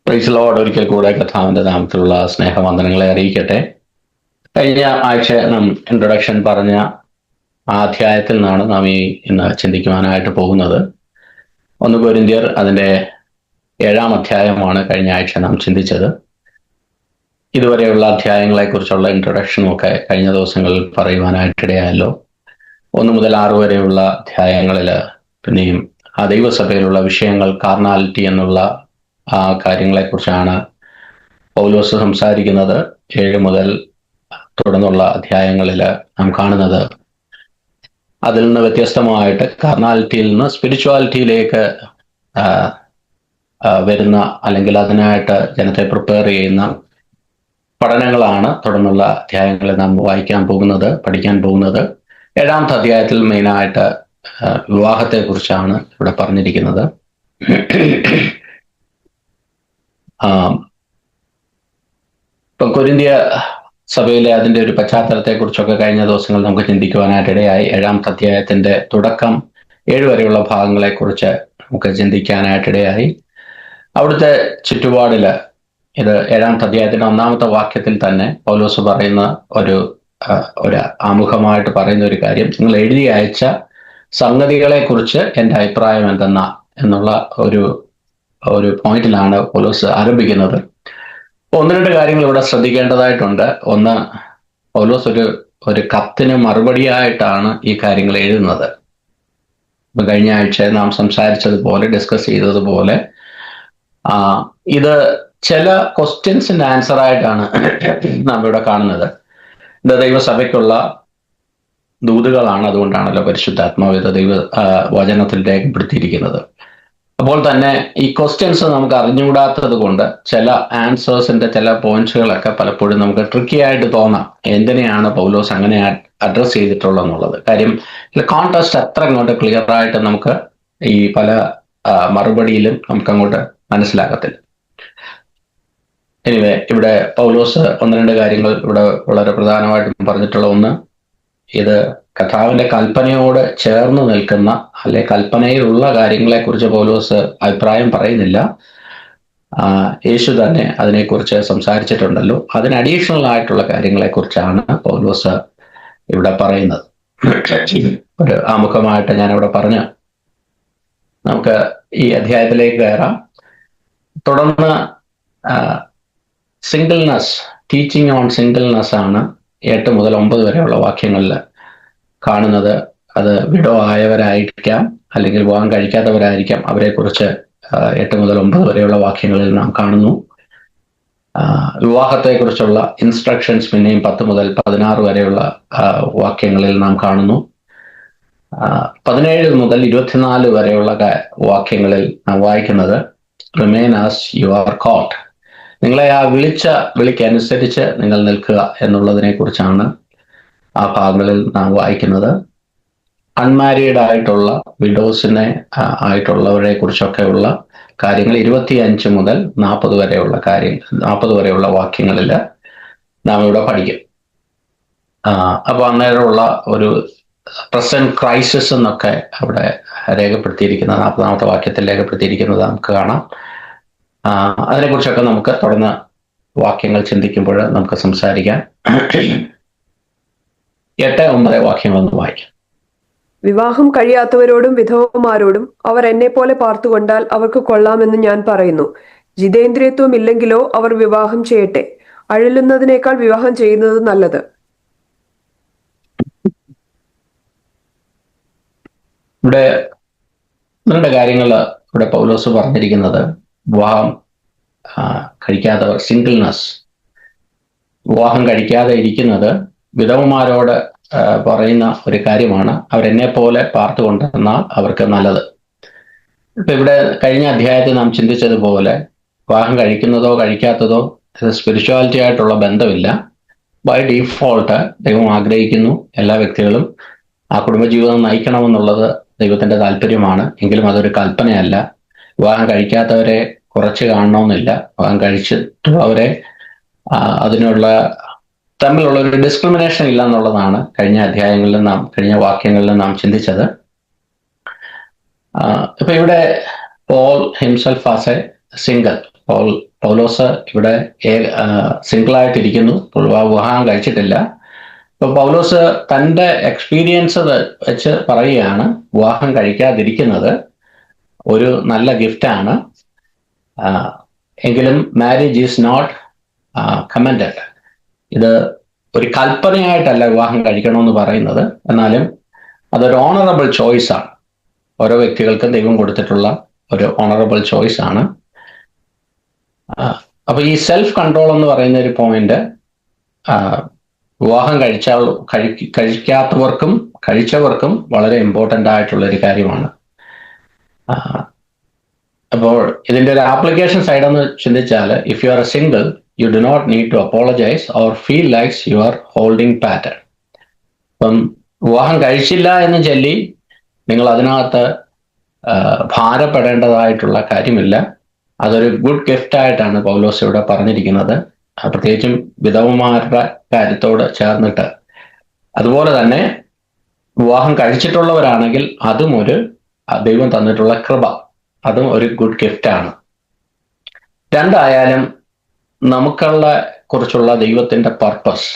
Praise Lord. ഒരിക്കൽ കൂടെ കർത്താവിന്റെ നാമത്തിലുള്ള സ്നേഹവന്ദനങ്ങളെ അറിയിക്കട്ടെ. കഴിഞ്ഞ ആഴ്ച നാം ഇൻട്രൊഡക്ഷൻ പറഞ്ഞ ആ അധ്യായത്തിൽ നിന്നാണ് നാം ഇന്ന് ചിന്തിക്കുവാനായിട്ട് പോകുന്നത്. 1 കൊരിന്ത്യർ അതിൻ്റെ 7-ാം അധ്യായമാണ് കഴിഞ്ഞ ആഴ്ച നാം ചിന്തിച്ചത്. ഇതുവരെയുള്ള അധ്യായങ്ങളെക്കുറിച്ചുള്ള ഇൻട്രൊഡക്ഷനും ഒക്കെ കഴിഞ്ഞ ദിവസങ്ങളിൽ പറയുവാനായിട്ടിടയായല്ലോ. 1 മുതൽ 6 വരെയുള്ള അധ്യായങ്ങളിൽ പിന്നെയും ആ ദൈവസഭയിലുള്ള വിഷയങ്ങൾ, കാർണാലിറ്റി എന്നുള്ള ആ കാര്യങ്ങളെക്കുറിച്ചാണ് പൗലോസ് സംസാരിക്കുന്നത്. 7 മുതൽ തുടർന്നുള്ള അധ്യായങ്ങളിൽ നാം കാണുന്നത് അതിൽ നിന്ന് വ്യത്യസ്തമായിട്ട് കാർണാലിറ്റിയിൽ നിന്ന് സ്പിരിച്വാലിറ്റിയിലേക്ക് വരുന്ന, അല്ലെങ്കിൽ അതിനായിട്ട് ജനത്തെ പ്രിപ്പയർ ചെയ്യുന്ന പഠനങ്ങളാണ് തുടർന്നുള്ള അധ്യായങ്ങളിൽ നാം പഠിക്കാൻ പോകുന്നത്. 7-ാമത്തെ അധ്യായത്തിൽ മെയിനായിട്ട് വിവാഹത്തെക്കുറിച്ചാണ് ഇവിടെ പറഞ്ഞിരിക്കുന്നത്. ഇപ്പം കൊരിന്ത്യ സഭയിലെ അതിൻ്റെ ഒരു പശ്ചാത്തലത്തെക്കുറിച്ചൊക്കെ കഴിഞ്ഞ ദിവസങ്ങൾ നമുക്ക് ചിന്തിക്കുവാനായിട്ടിടയായി. 7-ാമത്തെ അധ്യായത്തിൻ്റെ തുടക്കം 7 വരെയുള്ള ഭാഗങ്ങളെക്കുറിച്ച് നമുക്ക് ചിന്തിക്കാനായിട്ടിടയായി. അവിടുത്തെ ചുറ്റുപാടിൽ ഇത് 7-ാമത്തെ അധ്യായത്തിൻ്റെ 1-ാമത്തെ വാക്യത്തിൽ തന്നെ പൗലോസ് പറയുന്ന ഒരു ആമുഖമായിട്ട് പറയുന്ന ഒരു കാര്യം, നിങ്ങൾ എഴുതി അയച്ച സംഗതികളെക്കുറിച്ച് എൻ്റെ അഭിപ്രായം എന്നുള്ള ഒരു പോയിന്റിലാണ് പൗലോസ് ആരംഭിക്കുന്നത്. 1-2 കാര്യങ്ങൾ ഇവിടെ ശ്രദ്ധിക്കേണ്ടതായിട്ടുണ്ട്. ഒന്ന്, പൗലോസ് ഒരു കത്തിന് മറുപടിയായിട്ടാണ് ഈ കാര്യങ്ങൾ എഴുതുന്നത്. ഇപ്പൊ കഴിഞ്ഞ ആഴ്ച നാം സംസാരിച്ചതുപോലെ, ഡിസ്കസ് ചെയ്തതുപോലെ, ഇത് ചില ക്വസ്റ്റ്യൻസിന്റെ ആൻസർ ആയിട്ടാണ് നാം ഇവിടെ കാണുന്നത്. ഇത് ദൈവസഭയ്ക്കുള്ള ദൂതുകളാണ്. അതുകൊണ്ടാണല്ലോ പരിശുദ്ധാത്മാവ് ഇത് വചനത്തിൽ രേഖപ്പെടുത്തിയിരിക്കുന്നത്. അപ്പോൾ തന്നെ ഈ ക്വസ്റ്റ്യൻസ് നമുക്ക് അറിഞ്ഞുകൂടാത്തത് കൊണ്ട് ചില ആൻസേഴ്സിന്റെ ചില പോയിന്റ്സുകളൊക്കെ പലപ്പോഴും നമുക്ക് ട്രിക്കി ആയിട്ട് തോന്നാം. എന്തിനെയാണ് പൗലോസ് അങ്ങനെ അഡ്രസ് ചെയ്തിട്ടുള്ളത് എന്നുള്ളത്. കാര്യം കോൺടെക്സ്റ്റ് അത്ര അങ്ങോട്ട് ക്ലിയർ ആയിട്ട് നമുക്ക് ഈ പല മറുപടിയിലും നമുക്ക് അങ്ങോട്ട് മനസ്സിലാകത്തില്ല. എനിവേ, ഇവിടെ പൗലോസ് 1-2 കാര്യങ്ങൾ ഇവിടെ വളരെ പ്രധാനമായിട്ടും പറഞ്ഞിട്ടുള്ള ഒന്ന്, ഇത് കർത്താവിന്റെ കൽപ്പനയോട് ചേർന്ന് നിൽക്കുന്ന, അല്ലെ കൽപ്പനയിലുള്ള കാര്യങ്ങളെക്കുറിച്ച് പൗലോസ് അഭിപ്രായം പറയുന്നില്ല. യേശു തന്നെ അതിനെക്കുറിച്ച് സംസാരിച്ചിട്ടുണ്ടല്ലോ. അതിന് അഡീഷണൽ ആയിട്ടുള്ള കാര്യങ്ങളെക്കുറിച്ചാണ് പൗലോസ് ഇവിടെ പറയുന്നത്. ഒരു ആമുഖമായിട്ട് ഞാനിവിടെ പറഞ്ഞു. നമുക്ക് ഈ അധ്യായത്തിലേക്ക് കയറാം. തുടർന്ന് സിംഗിൾനെസ്, ടീച്ചിങ് ഓൺ സിംഗിൾനെസ് ആണ് 8 മുതൽ 9 വരെയുള്ള വാക്യങ്ങളിൽ കാണുന്നത്. അത് വിഡോ ആയവരായിരിക്കാം, അല്ലെങ്കിൽ വിവാഹം കഴിക്കാത്തവരായിരിക്കാം. അവരെക്കുറിച്ച് 8 മുതൽ 9 വരെയുള്ള വാക്യങ്ങളിൽ നാം കാണുന്നു. വിവാഹത്തെക്കുറിച്ചുള്ള ഇൻസ്ട്രക്ഷൻസ് പിന്നെയും 10 മുതൽ 16 വരെയുള്ള വാക്യങ്ങളിൽ നാം കാണുന്നു. 17 മുതൽ 24 വരെയുള്ള വാക്യങ്ങളിൽ നാം വായിക്കുന്നത് remain as you are called, നിങ്ങളെ ആ വിളിക്കനുസരിച്ച് നിങ്ങൾ നിൽക്കുക എന്നുള്ളതിനെ കുറിച്ചാണ് ആ ഭാഗങ്ങളിൽ നാം വായിക്കുന്നത്. അൺമാരീഡ് ആയിട്ടുള്ള വിഡോസിനെ ആയിട്ടുള്ളവരെ കുറിച്ചൊക്കെയുള്ള കാര്യങ്ങൾ 25 മുതൽ 40 വരെയുള്ള വാക്യങ്ങളിൽ നാം ഇവിടെ പഠിക്കും. അപ്പൊ അന്നേരമുള്ള ഒരു പ്രസന്റ് ക്രൈസിസ് എന്നൊക്കെ അവിടെ രേഖപ്പെടുത്തിയിരിക്കുന്നത് 40-ാമത്തെ വാക്യത്തിൽ രേഖപ്പെടുത്തിയിരിക്കുന്നത് നമുക്ക് കാണാം. അതിനെക്കുറിച്ചൊക്കെ നമുക്ക് തുടർന്ന് വാക്യങ്ങൾ ചിന്തിക്കുമ്പോൾ നമുക്ക് സംസാരിക്കാം. 8-9 വാക്യങ്ങളൊന്ന് വായിക്കാം. വിവാഹം കഴിയാത്തവരോടും വിധവമാരോടും അവർ എന്നെ പോലെ പാർത്തുകൊണ്ടാൽ അവർക്ക് കൊള്ളാമെന്ന് ഞാൻ പറയുന്നു. ജിതേന്ദ്രിയത്വം ഇല്ലെങ്കിലോ അവർ വിവാഹം ചെയ്യട്ടെ. അഴലുന്നതിനേക്കാൾ വിവാഹം ചെയ്യുന്നത് നല്ലത്. ഇവിടെ 2 കാര്യങ്ങൾ ഇവിടെ പൗലോസ് പറഞ്ഞിരിക്കുന്നത്. വിവാഹം കഴിക്കാത്തവർ, സിംഗിൾനെസ്, വിവാഹം കഴിക്കാതെ ഇരിക്കുന്നത് വിധവമാരോട് പറയുന്ന ഒരു കാര്യമാണ്. അവരെന്നെ പോലെ പാർത്തു കൊണ്ടിരുന്നാൽ അവർക്ക് നല്ലത്. ഇപ്പൊ ഇവിടെ കഴിഞ്ഞ അധ്യായത്തിൽ നാം ചിന്തിച്ചതുപോലെ വിവാഹം കഴിക്കുന്നതോ കഴിക്കാത്തതോ സ്പിരിച്വാലിറ്റി ആയിട്ടുള്ള ബന്ധമില്ല. ബൈ ഡീഫോൾട്ട് ദൈവം ആഗ്രഹിക്കുന്നു എല്ലാ വ്യക്തികളും ആ കുടുംബജീവിതം നയിക്കണമെന്നുള്ളത് ദൈവത്തിന്റെ താല്പര്യമാണ്. എങ്കിലും അതൊരു കൽപ്പനയല്ല. വിവാഹം കഴിക്കാത്തവരെ കുറച്ച് കാണണമെന്നില്ല. വിവാഹം കഴിച്ചിട്ടുള്ളവരെ തമ്മിലുള്ള ഒരു ഡിസ്ക്രിമിനേഷൻ ഇല്ല എന്നുള്ളതാണ് കഴിഞ്ഞ വാക്യങ്ങളിൽ നാം ചിന്തിച്ചത്. ഇപ്പൊ ഇവിടെ Paul himself as a single, Paulose ഇവിടെ സിംഗിളായിട്ടിരിക്കുന്നു, വിവാഹം കഴിച്ചിട്ടില്ല. ഇപ്പൊ പൗലോസ് തൻ്റെ എക്സ്പീരിയൻസ് വെച്ച് പറയുകയാണ്, വിവാഹം കഴിക്കാതിരിക്കുന്നത് ഒരു നല്ല ഗിഫ്റ്റാണ്. എങ്കിലും മാരേജ് ഈസ് നോട്ട് കമൻഡഡ്. ഇത് ഒരു കൽപ്പനയായിട്ടല്ല വിവാഹം കഴിക്കണമെന്ന് പറയുന്നത്, എന്നാലും അതൊരു ഓണറബിൾ ചോയ്സ് ആണ്. ഓരോ വ്യക്തികൾക്കും ദൈവം കൊടുത്തിട്ടുള്ള ഒരു ഓണറബിൾ ചോയ്സ് ആണ്. അപ്പൊ ഈ സെൽഫ് കൺട്രോൾ എന്ന് പറയുന്ന ഒരു പോയിന്റ് വിവാഹം കഴിക്കാത്തവർക്കും കഴിച്ചവർക്കും വളരെ ഇമ്പോർട്ടൻ്റ് ആയിട്ടുള്ള ഒരു കാര്യമാണ്. അപ്പോൾ ഇതിൻ്റെ ഒരു ആപ്ലിക്കേഷൻ സൈഡ് എന്ന് ചിന്തിച്ചാൽ, if you are a single, you do not need to apologise or feel likes you are holding pattern. അപ്പം വിവാഹം കഴിച്ചില്ല എന്ന് ചൊല്ലി നിങ്ങൾ അതിനകത്ത് ഭാരപ്പെടേണ്ടതായിട്ടുള്ള കാര്യമില്ല. അതൊരു ഗുഡ് ഗിഫ്റ്റ് ആയിട്ടാണ് പൗലോസ് ഇവിടെ പറഞ്ഞിരിക്കുന്നത്, പ്രത്യേകിച്ചും വിധവമാരുടെ കാര്യത്തോട് ചേർന്നിട്ട്. അതുപോലെ തന്നെ വിവാഹം കഴിച്ചിട്ടുള്ളവരാണെങ്കിൽ അതും ഒരു ദൈവം തന്നിട്ടുള്ള കൃപ, അതും ഒരു ഗുഡ് ഗിഫ്റ്റാണ്. രണ്ടായാലും നമുക്കുള്ള കുറിച്ചുള്ള ദൈവത്തിന്റെ purpose,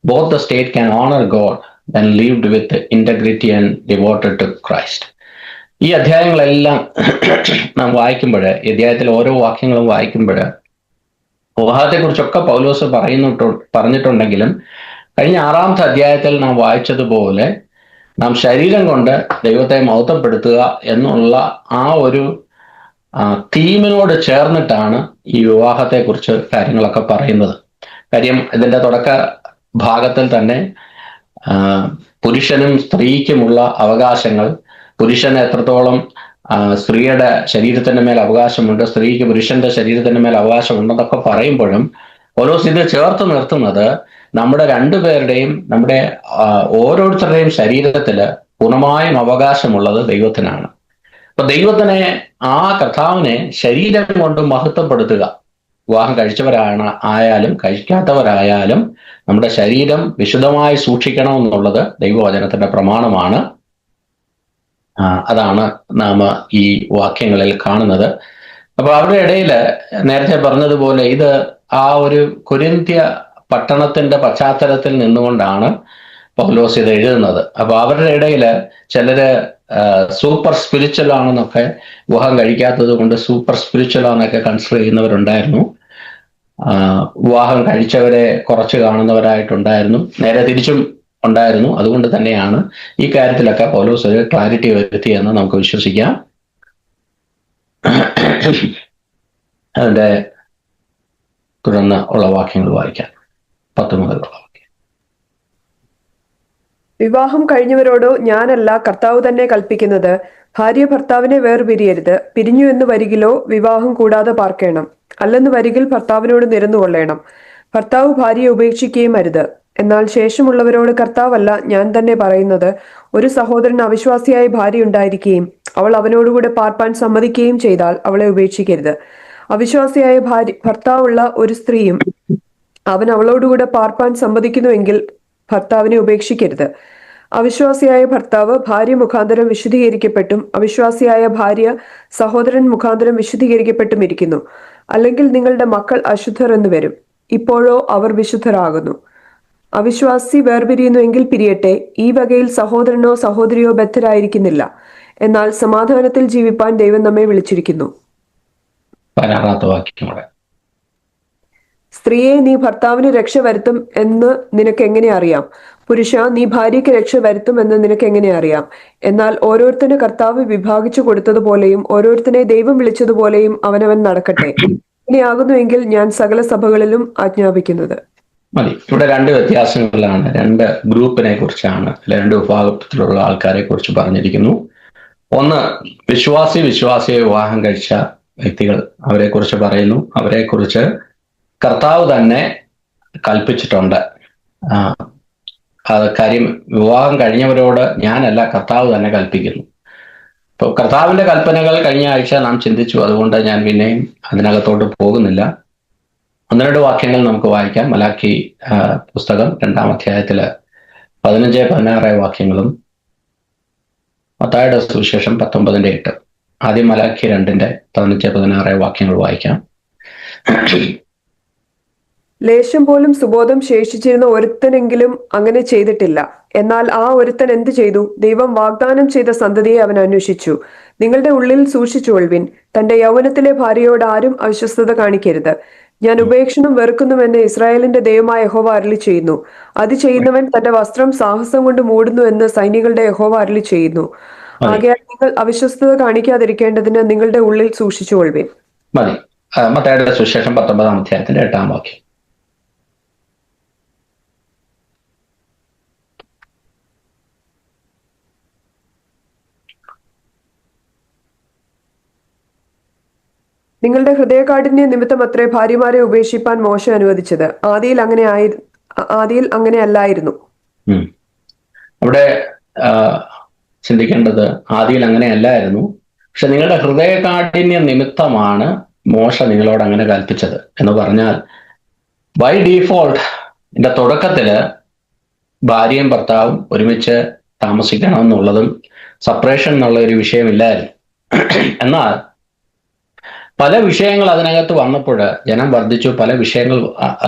both the state can honour God and lived with integrity and devoted to Christ. ഈ അധ്യായങ്ങളെല്ലാം നാം വായിക്കുമ്പോൾ, ഈ അധ്യായത്തിൽ ഓരോ വാക്യങ്ങളും വായിക്കുമ്പോൾ വിവാഹത്തെക്കുറിച്ചൊക്കെ പൗലോസ് പറഞ്ഞിട്ടുണ്ടെങ്കിലും കഴിഞ്ഞ 6-ാമത്തെ അധ്യായത്തിൽ നാം വായിച്ചതുപോലെ നാം ശരീരം കൊണ്ട് ദൈവത്തെ മഹത്വപ്പെടുത്തുക എന്നുള്ള ആ ഒരു തീമിനോട് ചേർന്നിട്ടാണ് ഈ വിവാഹത്തെക്കുറിച്ച് കാര്യങ്ങളൊക്കെ പറയുന്നത്. കാര്യം ഇതിൻ്റെ തുടക്ക ഭാഗത്തിൽ തന്നെ പുരുഷനും സ്ത്രീക്കുമുള്ള അവകാശങ്ങൾ, പുരുഷന് എത്രത്തോളം സ്ത്രീയുടെ ശരീരത്തിന്റെ മേൽ അവകാശമുണ്ട്, സ്ത്രീക്ക് പുരുഷന്റെ ശരീരത്തിന്റെ മേൽ അവകാശമുണ്ടെന്നൊക്കെ പറയുമ്പോഴും ഓരോ ഇത് ചേർത്ത് നിർത്തുന്നത് നമ്മുടെ രണ്ടുപേരുടെയും, നമ്മുടെ ഓരോരുത്തരുടെയും ശരീരത്തില് പൂർണ്ണമായും അവകാശമുള്ളത് ദൈവത്തിനാണ്. അപ്പൊ ദൈവത്തിനെ, ആ കർത്താവിനെ ശരീരം കൊണ്ട് മഹത്വപ്പെടുത്തുക, വിവാഹം കഴിച്ചവരായാലും കഴിക്കാത്തവരായാലും നമ്മുടെ ശരീരം വിശുദ്ധമായി സൂക്ഷിക്കണം എന്നുള്ളത് ദൈവവചനത്തിന്റെ പ്രമാണമാണ്. അതാണ് നാം ഈ വാക്യങ്ങളിൽ കാണുന്നത്. അപ്പൊ അവരുടെ ഇടയിൽ നേരത്തെ പറഞ്ഞതുപോലെ ഇത് ആ ഒരു കൊരിന്ത്യ പട്ടണത്തിന്റെ പശ്ചാത്തലത്തിൽ നിന്നുകൊണ്ടാണ് പൗലോസ് ഇത് എഴുതുന്നത്. അപ്പൊ അവരുടെ ഇടയിൽ ചിലര് സൂപ്പർ സ്പിരിച്വൽ ആണെന്നൊക്കെ, വിവാഹം കഴിക്കാത്തത് കൊണ്ട് സൂപ്പർ സ്പിരിച്വൽ ആണെന്നൊക്കെ കൺസിഡർ ചെയ്യുന്നവരുണ്ടായിരുന്നു. വിവാഹം കഴിച്ചവരെ കുറച്ച് കാണുന്നവരായിട്ടുണ്ടായിരുന്നു, നേരെ തിരിച്ചും ഉണ്ടായിരുന്നു. അതുകൊണ്ട് തന്നെയാണ് ഈ കാര്യത്തിലൊക്കെ പൗലോസ് ഒരു ക്ലാരിറ്റി വരുത്തിയെന്ന് നമുക്ക് വിശ്വസിക്കാം. അതിന്റെ തുടർന്ന് ഉള്ള വാക്യങ്ങൾ വായിക്കാം, 10 മുതലുള്ള വാക്യം. വിവാഹം കഴിഞ്ഞവരോടോ ഞാനല്ല, കർത്താവ് തന്നെ കൽപ്പിക്കുന്നത്, ഭാര്യ ഭർത്താവിനെ വേർപിരിയരുത്. പിരിഞ്ഞു എന്ന് വരികിലോ വിവാഹം കൂടാതെ പാർക്കേണം. അല്ലെന്ന് വരികിൽ ഭർത്താവിനോട് നിരന്നുകൊള്ളേണം. ഭർത്താവ് ഭാര്യയെ ഉപേക്ഷിക്കുകയും അരുത്. എന്നാൽ ശേഷമുള്ളവരോട് കർത്താവല്ല, ഞാൻ തന്നെ പറയുന്നത്, ഒരു സഹോദരൻ അവിശ്വാസിയായ ഭാര്യ ഉണ്ടായിരിക്കുകയും അവൾ അവനോടുകൂടെ പാർപ്പാൻ സമ്മതിക്കുകയും ചെയ്താൽ അവളെ ഉപേക്ഷിക്കരുത്. അവിശ്വാസിയായ ഭർത്താവുള്ള ഒരു സ്ത്രീയും അവൻ അവളോടുകൂടെ പാർപ്പാൻ സമ്മതിക്കുന്നുവെങ്കിൽ ഭർത്താവിനെ ഉപേക്ഷിക്കരുത്. അവിശ്വാസിയായ ഭർത്താവ് ഭാര്യ മുഖാന്തരം വിശുദ്ധീകരിക്കപ്പെട്ടും അവിശ്വാസിയായ ഭാര്യ സഹോദരൻ മുഖാന്തരം വിശുദ്ധീകരിക്കപ്പെട്ടും ഇരിക്കുന്നു. അല്ലെങ്കിൽ നിങ്ങളുടെ മക്കൾ അശുദ്ധർ എന്ന് വരും. ഇപ്പോഴോ അവർ വിശുദ്ധരാകുന്നു. അവിശ്വാസി വേർപിരിയുന്നുവെങ്കിൽ പിരിയട്ടെ. ഈ വകയിൽ സഹോദരനോ സഹോദരിയോ ബദ്ധരായിരിക്കുന്നില്ല. എന്നാൽ സമാധാനത്തിൽ ജീവിപ്പാൻ ദൈവം നമ്മെ വിളിച്ചിരിക്കുന്നു. സ്ത്രീയെ, നീ ഭർത്താവിന് രക്ഷ വരുത്തും എന്ന് നിനക്ക് എങ്ങനെ അറിയാം? പുരുഷ, നീ ഭാര്യയ്ക്ക് രക്ഷ വരുത്തും എന്ന് നിനക്ക് എങ്ങനെ അറിയാം? എന്നാൽ ഓരോരുത്തന് കർത്താവ് വിഭാഗിച്ചു കൊടുത്തതുപോലെയും ഓരോരുത്തനെ ദൈവം വിളിച്ചതുപോലെയും അവനവൻ നടക്കട്ടെ. ഇങ്ങനെയാകുന്നുവെങ്കിൽ ഞാൻ സകല സഭകളിലും ആജ്ഞാപിക്കുന്നത്. മതി. ഇവിടെ 2 വ്യത്യാസങ്ങളാണ്, 2 ഗ്രൂപ്പിനെ കുറിച്ചാണ്, 2 വിഭാഗത്തിലുള്ള ആൾക്കാരെ കുറിച്ച് പറഞ്ഞിരിക്കുന്നു. ഒന്ന്, വിശ്വാസിയെ വിവാഹം കഴിച്ച വ്യക്തികൾ, അവരെ കുറിച്ച് പറയുന്നു. അവരെ കുറിച്ച് കർത്താവ് തന്നെ കൽപ്പിച്ചിട്ടുണ്ട്. കാര്യം, വിവാഹം കഴിഞ്ഞവരോട് ഞാനല്ല, കർത്താവ് തന്നെ കൽപ്പിക്കുന്നു. ഇപ്പോൾ കർത്താവിന്റെ കൽപ്പനകൾ കഴിഞ്ഞ ആഴ്ച നാം ചിന്തിച്ചു, അതുകൊണ്ട് ഞാൻ പിന്നെയും അതിനകത്തോട്ട് പോകുന്നില്ല. 1-2 വാക്യങ്ങൾ നമുക്ക് വായിക്കാം. മലാക്കി പുസ്തകം 2-ാം അധ്യായത്തില് 15-16 വാക്യങ്ങളും മത്തായിയുടെ സുവിശേഷം 19:8. ആദ്യം മലാക്കി 2-ന്റെ 15-16 വാക്യങ്ങൾ വായിക്കാം. ലേശം പോലും സുബോധം ശേഷിച്ചിരുന്ന ഒരുത്തനെങ്കിലും അങ്ങനെ ചെയ്തിട്ടില്ല. എന്നാൽ ആ ഒരുത്തൻ എന്തു ചെയ്തു? ദൈവം വാഗ്ദാനം ചെയ്ത സന്തതിയെ അവൻ അന്വേഷിച്ചു. നിങ്ങളുടെ ഉള്ളിൽ സൂക്ഷിച്ചുകൊള്ളുവിൻ. തന്റെ യൗവനത്തിലെ ഭാര്യയോട് ആരും അവിശ്വസ്തത കാണിക്കരുത്. ഞാൻ ഉപേക്ഷണം വെറുക്കുന്നുവെന്ന് ഇസ്രായേലിന്റെ ദൈവമായ യഹോവ അരുളി ചെയ്യുന്നു. അത് ചെയ്യുന്നവൻ തന്റെ വസ്ത്രം സാഹസം കൊണ്ട് മൂടുന്നു എന്ന് സൈന്യങ്ങളുടെ യഹോവ അരുളി ചെയ്യുന്നു. മതി ആകയാൽ നിങ്ങൾ അവിശ്വസ്തത കാണിക്കാതിരിക്കേണ്ടതിന് നിങ്ങളുടെ ഉള്ളിൽ സൂക്ഷിച്ചുകൊള്ളുവിൻ. മതി. മത്തായിയുടെ സുവിശേഷം 19-ാം അധ്യായത്തിന്റെ 8-ാം വാക്യം. നിങ്ങളുടെ ഹൃദയകാഠിന്യ നിമിത്തം അത്രേ ഭാര്യമാരെ ഉപേക്ഷിപ്പാൻ മോശ അനുവദിച്ചത്. ആദിയിൽ അങ്ങനെ അല്ലായിരുന്നു. അവിടെ ചിന്തിക്കേണ്ടത് ആദിയിൽ അങ്ങനെ അല്ലായിരുന്നു. പക്ഷെ നിങ്ങളുടെ ഹൃദയകാഠിന്യ നിമിത്തമാണ് മോശ നിങ്ങളോട് അങ്ങനെ കൽപ്പിച്ചത് എന്ന് പറഞ്ഞാൽ, ബൈ ഡീഫോൾട്ട് ഇതിന്റെ തുടക്കത്തില് ഭാര്യയും ഭർത്താവും ഒരുമിച്ച് താമസിക്കണം എന്നുള്ളതും സെപ്പറേഷൻ എന്നുള്ള ഒരു വിഷയമില്ലായിരുന്നു. എന്നാൽ പല വിഷയങ്ങൾ അതിനകത്ത് വന്നപ്പോൾ ജനം വർദ്ധിച്ചു, പല വിഷയങ്ങൾ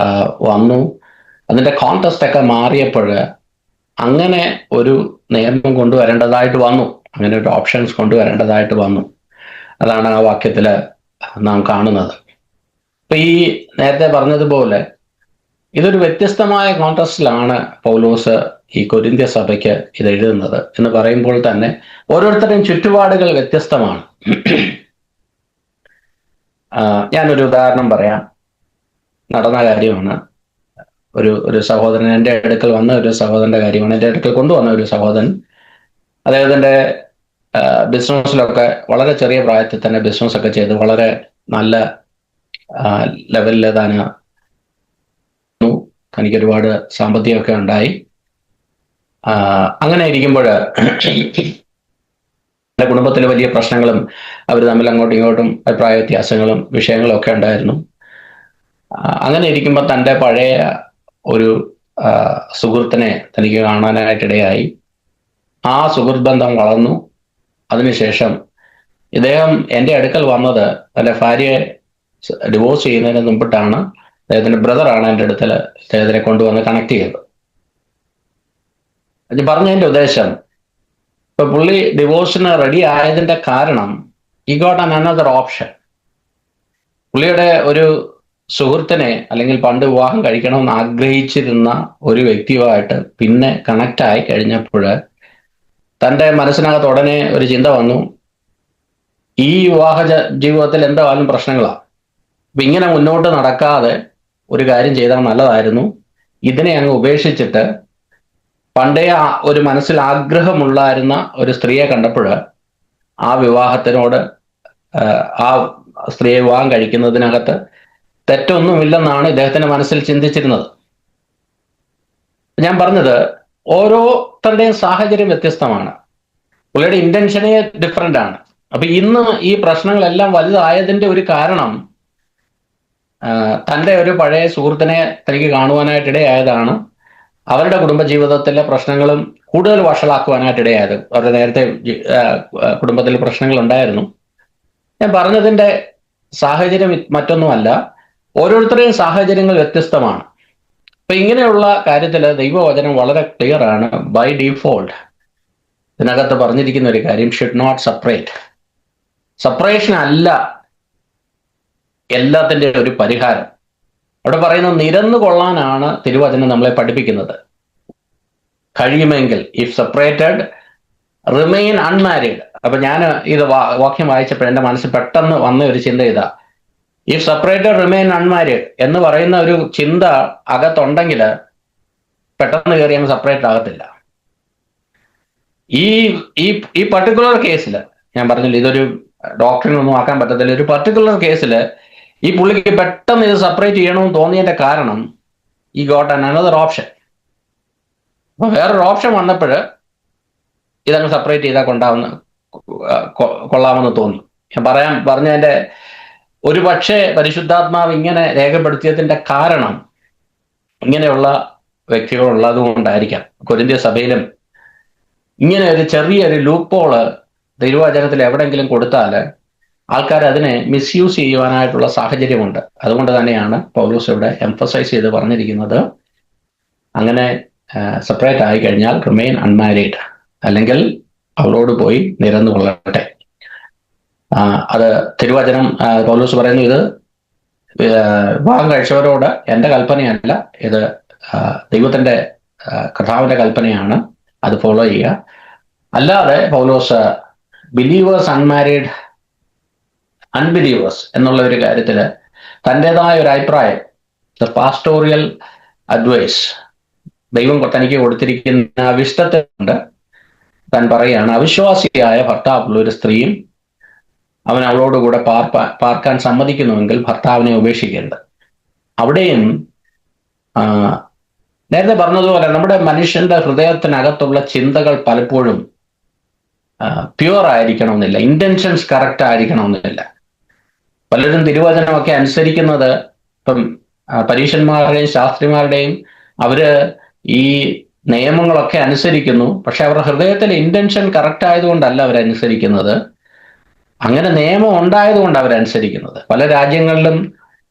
വന്നു, അതിന്റെ കോൺടെസ്റ്റ് ഒക്കെ മാറിയപ്പോൾ അങ്ങനെ ഒരു നിയമം കൊണ്ടുവരേണ്ടതായിട്ട് വന്നു, അങ്ങനെ ഒരു ഓപ്ഷൻസ് കൊണ്ടുവരേണ്ടതായിട്ട് വന്നു. അതാണ് ആ വാക്യത്തിൽ നാം കാണുന്നത്. ഇപ്പൊ ഈ നേരത്തെ പറഞ്ഞതുപോലെ ഇതൊരു വ്യത്യസ്തമായ കോൺടെസ്റ്റിലാണ് പൗലോസ് ഈ കൊരിന്ത്യ സഭയ്ക്ക് ഇത് എഴുതുന്നത് എന്ന് പറയുമ്പോൾ തന്നെ ഓരോരുത്തരുടെയും ചുറ്റുപാടുകൾ വ്യത്യസ്തമാണ്. ഞാനൊരു ഉദാഹരണം പറയാം. നടന്ന കാര്യമാണ്. ഒരു സഹോദരൻ എൻ്റെ അടുക്കൽ വന്ന ഒരു സഹോദരന്റെ കാര്യമാണ്. എൻ്റെ അടുക്കൽ കൊണ്ടുവന്ന ഒരു സഹോദരൻ അദ്ദേഹത്തിൻ്റെ ബിസിനസ്സിലൊക്കെ വളരെ ചെറിയ പ്രായത്തിൽ തന്നെ ബിസിനസ്സൊക്കെ ചെയ്ത് വളരെ നല്ല ലെവലിൽ തനിക്ക് ഒരുപാട് സാമ്പത്തികമൊക്കെ ഉണ്ടായി. അങ്ങനെ ഇരിക്കുമ്പോൾ എൻ്റെ കുടുംബത്തിൽ വലിയ പ്രശ്നങ്ങളും അവർ തമ്മിൽ അങ്ങോട്ടും ഇങ്ങോട്ടും അഭിപ്രായ വ്യത്യാസങ്ങളും വിഷയങ്ങളും ഒക്കെ ഉണ്ടായിരുന്നു. അങ്ങനെ ഇരിക്കുമ്പോൾ തൻ്റെ പഴയ ഒരു സുഹൃത്തിനെ തനിക്ക് കാണാനായിട്ടിടയായി. ആ സുഹൃത്ത് ബന്ധം വളർന്നു. അതിനുശേഷം ഇദ്ദേഹം എൻ്റെ അടുക്കൽ വന്നത് തൻ്റെ ഭാര്യയെ ഡിവോഴ്സ് ചെയ്യുന്നതിന് മുമ്പിട്ടാണ്. അദ്ദേഹത്തിൻ്റെ ബ്രദറാണ് എൻ്റെ അടുക്കൽ ഇദ്ദേഹത്തിനെ കൊണ്ടുവന്ന് കണക്ട് ചെയ്തത്. അത് പറഞ്ഞതിൻ്റെ ഉദ്ദേശം, ഇപ്പൊ പുള്ളി ഡിവോഴ്സിന് റെഡി ആയതിന്റെ കാരണം ഈ ഗോട്ട് ആൻ അനദർ ഓപ്ഷൻ. പുള്ളിയുടെ ഒരു സുഹൃത്തിനെ അല്ലെങ്കിൽ പണ്ട് വിവാഹം കഴിക്കണമെന്ന് ആഗ്രഹിച്ചിരുന്ന ഒരു വ്യക്തിയുമായിട്ട് പിന്നെ കണക്ട് ആയി കഴിഞ്ഞപ്പോൾ തൻ്റെ മനസ്സിനകത്ത് ഉടനെ ഒരു ചിന്ത വന്നു, ഈ വിവാഹ ജീവിതത്തിൽ എന്തായാലും പ്രശ്നങ്ങളാണ്. അപ്പൊ ഇങ്ങനെ മുന്നോട്ട് നടക്കാതെ ഒരു കാര്യം ചെയ്താൽ നല്ലതായിരുന്നു. ഇതിനെ അങ്ങ് ഉപേക്ഷിച്ചിട്ട് പണ്ടേ ഒരു മനസ്സിൽ ആഗ്രഹമുള്ളായിരുന്ന ഒരു സ്ത്രീയെ കണ്ടപ്പോൾ ആ വിവാഹത്തിനോട് ആ സ്ത്രീയെ വിവാഹം കഴിക്കുന്നതിനകത്ത് തെറ്റൊന്നുമില്ലെന്നാണ് ഇദ്ദേഹത്തിന്റെ മനസ്സിൽ ചിന്തിച്ചിരുന്നത്. ഞാൻ പറഞ്ഞത് ഓരോരുത്തരുടെയും സാഹചര്യം വ്യത്യസ്തമാണ്. പുള്ളിയുടെ ഇന്റൻഷനേ ഡിഫറെന്റ് ആണ്. അപ്പൊ ഇന്ന് ഈ പ്രശ്നങ്ങളെല്ലാം വലുതായതിന്റെ ഒരു കാരണം തൻ്റെ ഒരു പഴയ സുഹൃത്തിനെ തനിക്ക് കാണുവാനായിട്ടിടയായതാണ്. അവരുടെ കുടുംബജീവിതത്തിലെ പ്രശ്നങ്ങളും കൂടുതൽ വഷളാക്കുവാനായിട്ടിടയായത്. അവരുടെ നേരത്തെ കുടുംബത്തിൽ പ്രശ്നങ്ങൾ ഉണ്ടായിരുന്നു. ഞാൻ പറഞ്ഞതിൻ്റെ സാഹചര്യം മറ്റൊന്നുമല്ല, ഓരോരുത്തരുടെയും സാഹചര്യങ്ങൾ വ്യത്യസ്തമാണ്. അപ്പൊ ഇങ്ങനെയുള്ള കാര്യത്തിൽ ദൈവവചനം വളരെ ക്ലിയർ ആണ്. ബൈ ഡീഫോൾട്ട് ഇതിനകത്ത് പറഞ്ഞിരിക്കുന്ന ഒരു കാര്യം, ഷുഡ് നോട്ട് സെപ്പറേറ്റ്. സെപ്പറേഷൻ അല്ല എല്ലാത്തിൻ്റെ ഒരു പരിഹാരം. അവിടെ പറയുന്നത് നിരന്നു കൊള്ളാനാണ് തിരുവചനം നമ്മളെ പഠിപ്പിക്കുന്നത്. കഴിയുമെങ്കിൽ ഇഫ് സെപ്പറേറ്റഡ് റിമെയിൻ അൺമാരീഡ്. അപ്പൊ ഞാൻ ഇത് വാക്യം വായിച്ചപ്പോൾ എൻ്റെ മനസ്സിൽ പെട്ടെന്ന് വന്ന ഒരു ചിന്ത ഇതാ, ഇഫ് സെപ്പറേറ്റഡ് റിമെയിൻ അൺമാരീഡ് എന്ന് പറയുന്ന ഒരു ചിന്ത അകത്തുണ്ടെങ്കിൽ പെട്ടെന്ന് കയറി അങ്ങ് സെപ്പറേറ്റ് ആകത്തില്ല. ഈ പർട്ടിക്കുലർ കേസിൽ ഞാൻ പറഞ്ഞില്ല, ഇതൊരു ഡോക്ടറിനൊന്നും ആക്കാൻ പറ്റത്തില്ല. ഒരു പർട്ടിക്കുലർ കേസിൽ ഈ പുള്ളിക്ക് പെട്ടെന്ന് ഇത് സെപ്പറേറ്റ് ചെയ്യണമെന്ന് തോന്നിയതിന്റെ കാരണം ഈ ഗോട്ട് ആൻ അനദർ ഓപ്ഷൻ. അപ്പൊ വേറൊരു ഓപ്ഷൻ വന്നപ്പോൾ ഇതങ്ങ് സെപ്പറേറ്റ് ചെയ്താൽ കൊള്ളാമെന്ന് തോന്നി. ഞാൻ പറഞ്ഞതിന്റെ ഒരു പക്ഷേ പരിശുദ്ധാത്മാവ് ഇങ്ങനെ രേഖപ്പെടുത്തിയതിന്റെ കാരണം ഇങ്ങനെയുള്ള വ്യക്തികളുള്ളത് കൊണ്ടായിരിക്കാം. കൊരിന്ത്യ സഭയിലും ഇങ്ങനെ ഒരു ചെറിയൊരു ലൂപ്പോള് തിരുവചനത്തിൽ എവിടെയെങ്കിലും കൊടുത്താൽ ആൾക്കാർ അതിനെ മിസ്യൂസ് ചെയ്യുവാനായിട്ടുള്ള സാഹചര്യമുണ്ട്. അതുകൊണ്ട് തന്നെയാണ് പൗലോസ് ഇവിടെ എംഫസൈസ് ചെയ്ത് പറഞ്ഞിരിക്കുന്നത്, അങ്ങനെ സെപ്പറേറ്റ് ആയി കഴിഞ്ഞാൽ റിമെയിൻ അൺമാരീഡ്, അല്ലെങ്കിൽ അവളോട് പോയി നിരന്നു കൊള്ളട്ടെ. അത് തിരുവചനം പൗലോസ് പറയുന്നു, ഇത് വിവാഹം കഴിച്ചവരോട് എൻ്റെ കൽപ്പനയല്ല, ഇത് ദൈവത്തിന്റെ കർത്താവിന്റെ കൽപ്പനയാണ്, അത് ഫോളോ ചെയ്യുക. അല്ലാതെ പൗലോസ് ബിലീവേഴ്സ് അൺമാരീഡ് അൺബിലീവേഴ്സ് എന്നുള്ള ഒരു കാര്യത്തിൽ തൻ്റെതായ ഒരു അഭിപ്രായം, പാസ്റ്റോറിയൽ അഡ്വൈസ് ദൈവം തനിക്ക് കൊടുത്തിരിക്കുന്ന വിഷ്ടത്തെ കൊണ്ട് താൻ പറയുകയാണ്, അവിശ്വാസിയായ ഭർത്താവുള്ള ഒരു സ്ത്രീയും അവൻ അവളോടുകൂടെ പാർക്കാൻ സമ്മതിക്കുന്നുവെങ്കിൽ ഭർത്താവിനെ ഉപേക്ഷിക്കരുത്. അവിടെയും നേരത്തെ പറഞ്ഞതുപോലെ നമ്മുടെ മനുഷ്യന്റെ ഹൃദയത്തിനകത്തുള്ള ചിന്തകൾ പലപ്പോഴും പ്യുവർ ആയിരിക്കണമെന്നില്ല, ഇന്റൻഷൻസ് കറക്റ്റ് ആയിരിക്കണമെന്നില്ല. പലരും തിരുവചനമൊക്കെ അനുസരിക്കുന്നത്, ഇപ്പം പരീക്ഷന്മാരുടെയും ശാസ്ത്രിമാരുടെയും അവര് ഈ നിയമങ്ങളൊക്കെ അനുസരിക്കുന്നു, പക്ഷെ അവരുടെ ഹൃദയത്തിലെ ഇന്റൻഷൻ കറക്റ്റ് ആയതുകൊണ്ടല്ല അവരനുസരിക്കുന്നത്, അങ്ങനെ നിയമം ഉണ്ടായതുകൊണ്ട് അവരനുസരിക്കുന്നത്. പല രാജ്യങ്ങളിലും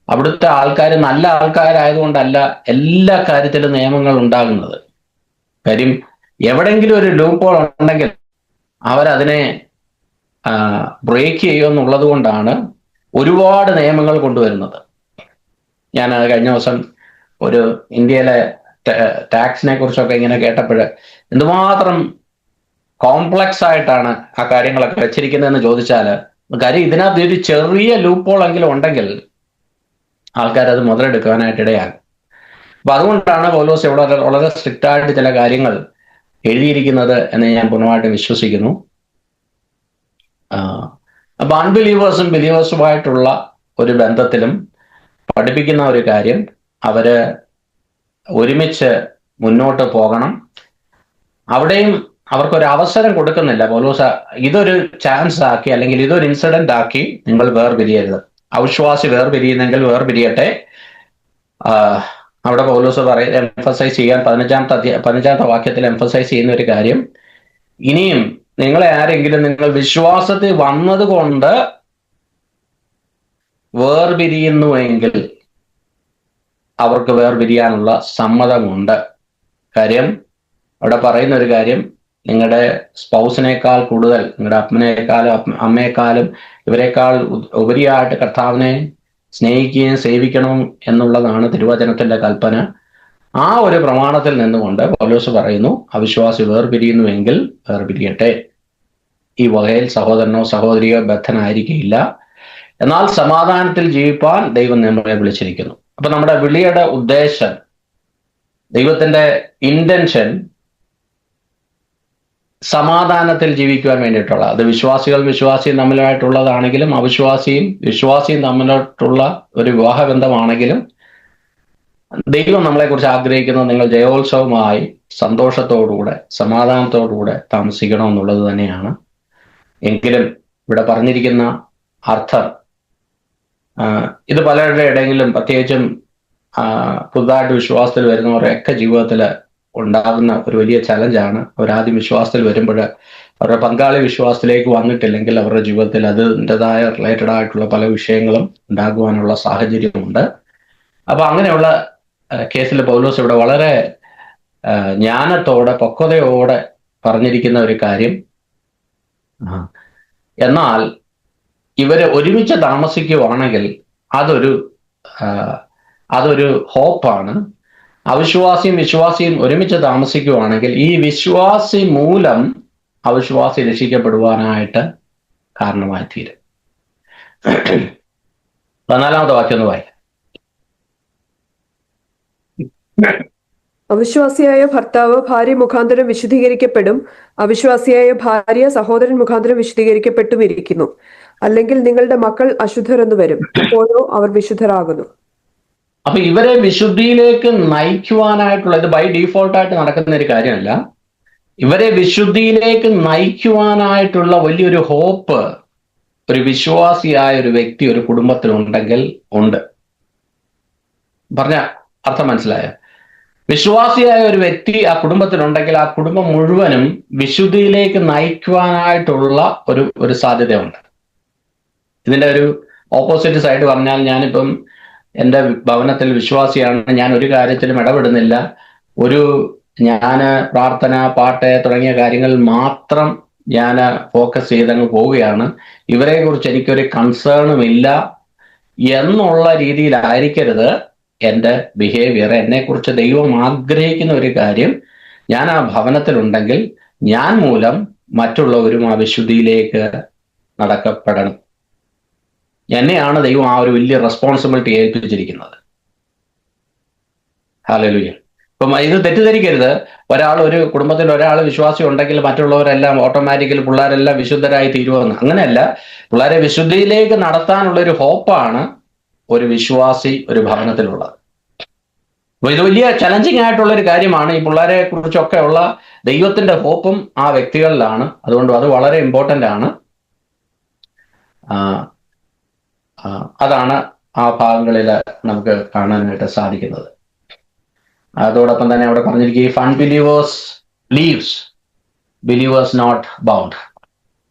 അവിടുത്തെ ആൾക്കാർ നല്ല ആൾക്കാരായതുകൊണ്ടല്ല എല്ലാ കാര്യത്തിലും നിയമങ്ങൾ ഉണ്ടാകുന്നത്. കാര്യം എവിടെങ്കിലും ഒരു ലൂപ്പ് ഹോൾ ഉണ്ടെങ്കിൽ അവരതിനെ ബ്രേക്ക് ചെയ്യുമെന്നുള്ളത് കൊണ്ടാണ് ഒരുപാട് നിയമങ്ങൾ കൊണ്ടുവരുന്നത്. ഞാൻ കഴിഞ്ഞ ദിവസം ഒരു ഇന്ത്യയിലെ ടാക്സിനെ കുറിച്ചൊക്കെ ഇങ്ങനെ കേട്ടപ്പോൾ എന്തുമാത്രം കോംപ്ലക്സ് ആയിട്ടാണ് ആ കാര്യങ്ങളൊക്കെ വെച്ചിരിക്കുന്നതെന്ന് ചോദിച്ചാൽ, കാര്യം ഇതിനകത്ത് ഒരു ചെറിയ ലൂപ്പ് ഹോൾ എങ്കിലും ഉണ്ടെങ്കിൽ ആൾക്കാരത് മുതലെടുക്കാനായിട്ട് ഇടയാകും. അപ്പൊ അതുകൊണ്ടാണ് പൗലോസ് ഇവിടെ വളരെ സ്ട്രിക്റ്റ് ആയിട്ട് ചില കാര്യങ്ങൾ എഴുതിയിരിക്കുന്നത് എന്ന് ഞാൻ പൂർണ്ണമായിട്ടും വിശ്വസിക്കുന്നു. അപ്പൊ അൺബിലീവേഴ്സും ബിലീവേഴ്സുമായിട്ടുള്ള ഒരു ബന്ധത്തിലും പഠിപ്പിക്കുന്ന ഒരു കാര്യം, അവര് ഒരുമിച്ച് മുന്നോട്ട് പോകണം. അവിടെയും അവർക്കൊരു അവസരം കൊടുക്കുന്നില്ല പൗലോസ്, ഇതൊരു ചാൻസ് ആക്കി അല്ലെങ്കിൽ ഇതൊരു ഇൻസിഡന്റ് ആക്കി നിങ്ങൾ വേർപിരിയരുത്. അവിശ്വാസി വേർപിരിയുന്നെങ്കിൽ വേർപിരിയട്ടെ. അവിടെ പൗലോസ് എംഫസൈസ് ചെയ്യാൻ 15ാമത്തെ വാക്യത്തിൽ എംഫസൈസ് ചെയ്യുന്ന ഒരു കാര്യം, ഇനിയും നിങ്ങളെ ആരെങ്കിലും നിങ്ങൾ വിശ്വാസത്തിൽ വന്നതുകൊണ്ട് വേർപിരിയുന്നുവെങ്കിൽ അവർക്ക് വേർപിരിയാനുള്ള സമ്മതമുണ്ട്. കാര്യം അവിടെ പറയുന്ന ഒരു കാര്യം, നിങ്ങളുടെ സ്പൗസിനേക്കാൾ കൂടുതൽ, നിങ്ങളുടെ അപ്പനേക്കാളും അമ്മയെക്കാളും ഇവരെക്കാൾ ഉപരിയായിട്ട് കർത്താവിനെ സ്നേഹിക്കുകയും സേവിക്കണം എന്നുള്ളതാണ് തിരുവചനത്തിന്റെ കൽപ്പന. ആ ഒരു പ്രമാണത്തിൽ നിന്നുകൊണ്ട് പൗലോസ് പറയുന്നു, അവിശ്വാസി വേർപിരിയുന്നുവെങ്കിൽ വേർപിരിയട്ടെ. ഈ വകയിൽ സഹോദരനോ സഹോദരിയോ ബദ്ധനായിരിക്കില്ല, എന്നാൽ സമാധാനത്തിൽ ജീവിപ്പാൻ ദൈവം നമ്മളെ വിളിച്ചിരിക്കുന്നു. അപ്പൊ നമ്മുടെ വിളിയുടെ ഉദ്ദേശം, ദൈവത്തിന്റെ ഇന്റൻഷൻ സമാധാനത്തിൽ ജീവിക്കുവാൻ വേണ്ടിയിട്ടുള്ള, അത് വിശ്വാസിയും തമ്മിലായിട്ടുള്ളതാണെങ്കിലും വിശ്വാസിയും തമ്മിലോട്ടുള്ള ഒരു വിവാഹബന്ധമാണെങ്കിലും ദൈവം നമ്മളെക്കുറിച്ച് ആഗ്രഹിക്കുന്നത് നിങ്ങൾ ജയോത്സവമായി സന്തോഷത്തോടുകൂടെ സമാധാനത്തോടുകൂടെ താമസിക്കണമെന്നുള്ളത് തന്നെയാണ്. എങ്കിലും ഇവിടെ പറഞ്ഞിരിക്കുന്ന അർത്ഥം ഇത് പലരുടെ ഇടയിലും, പ്രത്യേകിച്ചും പുതുതായിട്ട് വിശ്വാസത്തിൽ വരുന്നവരുടെയൊക്കെ ജീവിതത്തിൽ ഉണ്ടാകുന്ന ഒരു വലിയ ചലഞ്ചാണ്. അവരാദ്യം വിശ്വാസത്തിൽ വരുമ്പോൾ അവരുടെ പങ്കാളി വിശ്വാസത്തിലേക്ക് വന്നിട്ടില്ലെങ്കിൽ അവരുടെ ജീവിതത്തിൽ അതിൻ്റെതായ റിലേറ്റഡ് ആയിട്ടുള്ള പല വിഷയങ്ങളും ഉണ്ടാകുവാനുള്ള സാഹചര്യമുണ്ട്. അപ്പൊ അങ്ങനെയുള്ള കേസിൽ പൗലോസ് ഇവിടെ വളരെ ജ്ഞാനത്തോടെ പക്വതയോടെ പറഞ്ഞിരിക്കുന്ന ഒരു കാര്യം, എന്നാൽ ഇവര് ഒരുമിച്ച് താമസിക്കുവാണെങ്കിൽ അതൊരു ഹോപ്പാണ്. വിശ്വാസിയും ഒരുമിച്ച് താമസിക്കുവാണെങ്കിൽ ഈ വിശ്വാസി മൂലം അവിശ്വാസി രക്ഷിക്കപ്പെടുവാനായിട്ട് കാരണമായി തീരും. 14ാമത്തെ വാക്യം ഒന്ന് വായിക്കാം. അവിശ്വാസിയായ ഭർത്താവ് ഭാര്യ മുഖാന്തരം വിശുദ്ധീകരിക്കപ്പെടും, അവിശ്വാസിയായ ഭാര്യ സഹോദരൻ മുഖാന്തരം വിശുദ്ധീകരിക്കപ്പെട്ടും ഇരിക്കുന്നു. അല്ലെങ്കിൽ നിങ്ങളുടെ മക്കൾ അശുദ്ധർ എന്ന് വരും, അപ്പോഴോ അവർ വിശുദ്ധരാകുന്നു. അപ്പൊ ഇവരെ വിശുദ്ധിയിലേക്ക് നയിക്കുവാനായിട്ടുള്ള, ഇത് ബൈ ഡീഫോൾട്ടായിട്ട് നടക്കുന്ന ഒരു കാര്യമല്ല, ഇവരെ വിശുദ്ധിയിലേക്ക് നയിക്കുവാനായിട്ടുള്ള വലിയൊരു ഹോപ്പ് ഒരു വിശ്വാസിയായ ഒരു വ്യക്തി ഒരു കുടുംബത്തിലുണ്ടെങ്കിൽ ഉണ്ട്. പറഞ്ഞ അർത്ഥം മനസ്സിലായോ? വിശ്വാസിയായ ഒരു വ്യക്തി ആ കുടുംബത്തിലുണ്ടെങ്കിൽ ആ കുടുംബം മുഴുവനും വിശുദ്ധിയിലേക്ക് നയിക്കുവാനായിട്ടുള്ള ഒരു സാധ്യതയുണ്ട്. ഇതിന്റെ ഒരു ഓപ്പോസിറ്റ് സൈഡ് പറഞ്ഞാൽ, ഞാനിപ്പം എൻ്റെ ഭവനത്തിൽ വിശ്വാസിയാണ്, ഞാൻ ഒരു കാര്യത്തിലും ഇടപെടുന്നില്ല, ഞാൻ പ്രാർത്ഥന, പാട്ട് തുടങ്ങിയ കാര്യങ്ങളിൽ മാത്രം ഞാൻ ഫോക്കസ് ചെയ്തങ്ങ് പോവുകയാണ്, ഇവരെ കുറിച്ച് എനിക്കൊരു കൺസേണും ഇല്ല എന്നുള്ള രീതിയിലായിരിക്കരുത് എൻ്റെ ബിഹേവിയർ. എന്നെക്കുറിച്ച് ദൈവം ആഗ്രഹിക്കുന്ന ഒരു കാര്യം, ഞാൻ ആ ഭവനത്തിലുണ്ടെങ്കിൽ ഞാൻ മൂലം മറ്റുള്ളവരും ആ വിശുദ്ധിയിലേക്ക് നടക്കപ്പെടണം. എന്നെയാണ് ദൈവം ആ ഒരു വലിയ റെസ്പോൺസിബിലിറ്റി ഏൽപ്പിച്ചിരിക്കുന്നത്. ഹല്ലേലൂയ. ഇപ്പം ഇത് തെറ്റിദ്ധരിക്കരുത്, ഒരു കുടുംബത്തിൽ ഒരാൾ വിശ്വാസി ഉണ്ടെങ്കിൽ മറ്റുള്ളവരെല്ലാം ഓട്ടോമാറ്റിക്കലി പിള്ളേരെല്ലാം വിശുദ്ധരായി തീരുമെന്ന്. അങ്ങനെയല്ല. പിള്ളേരെ വിശുദ്ധിയിലേക്ക് നടത്താനുള്ള ഒരു ഹോപ്പാണ് ഒരു വിശ്വാസി ഒരു ഭവനത്തിലുള്ളത്. അപ്പൊ ഇത് വലിയ ചലഞ്ചിങ് ആയിട്ടുള്ള ഒരു കാര്യമാണ്. ഈ പിള്ളേരെ കുറിച്ചൊക്കെ ഉള്ള ദൈവത്തിന്റെ ഹോപ്പും ആ വ്യക്തികളിലാണ്. അതുകൊണ്ട് അത് വളരെ ഇമ്പോർട്ടൻ്റ് ആണ്. അതാണ് ആ ഭാഗങ്ങളിൽ നമുക്ക് കാണാനായിട്ട് സാധിക്കുന്നത്. അതോടൊപ്പം തന്നെ അവിടെ പറഞ്ഞിരിക്കുക, if unbelievers leaves, believers not bound.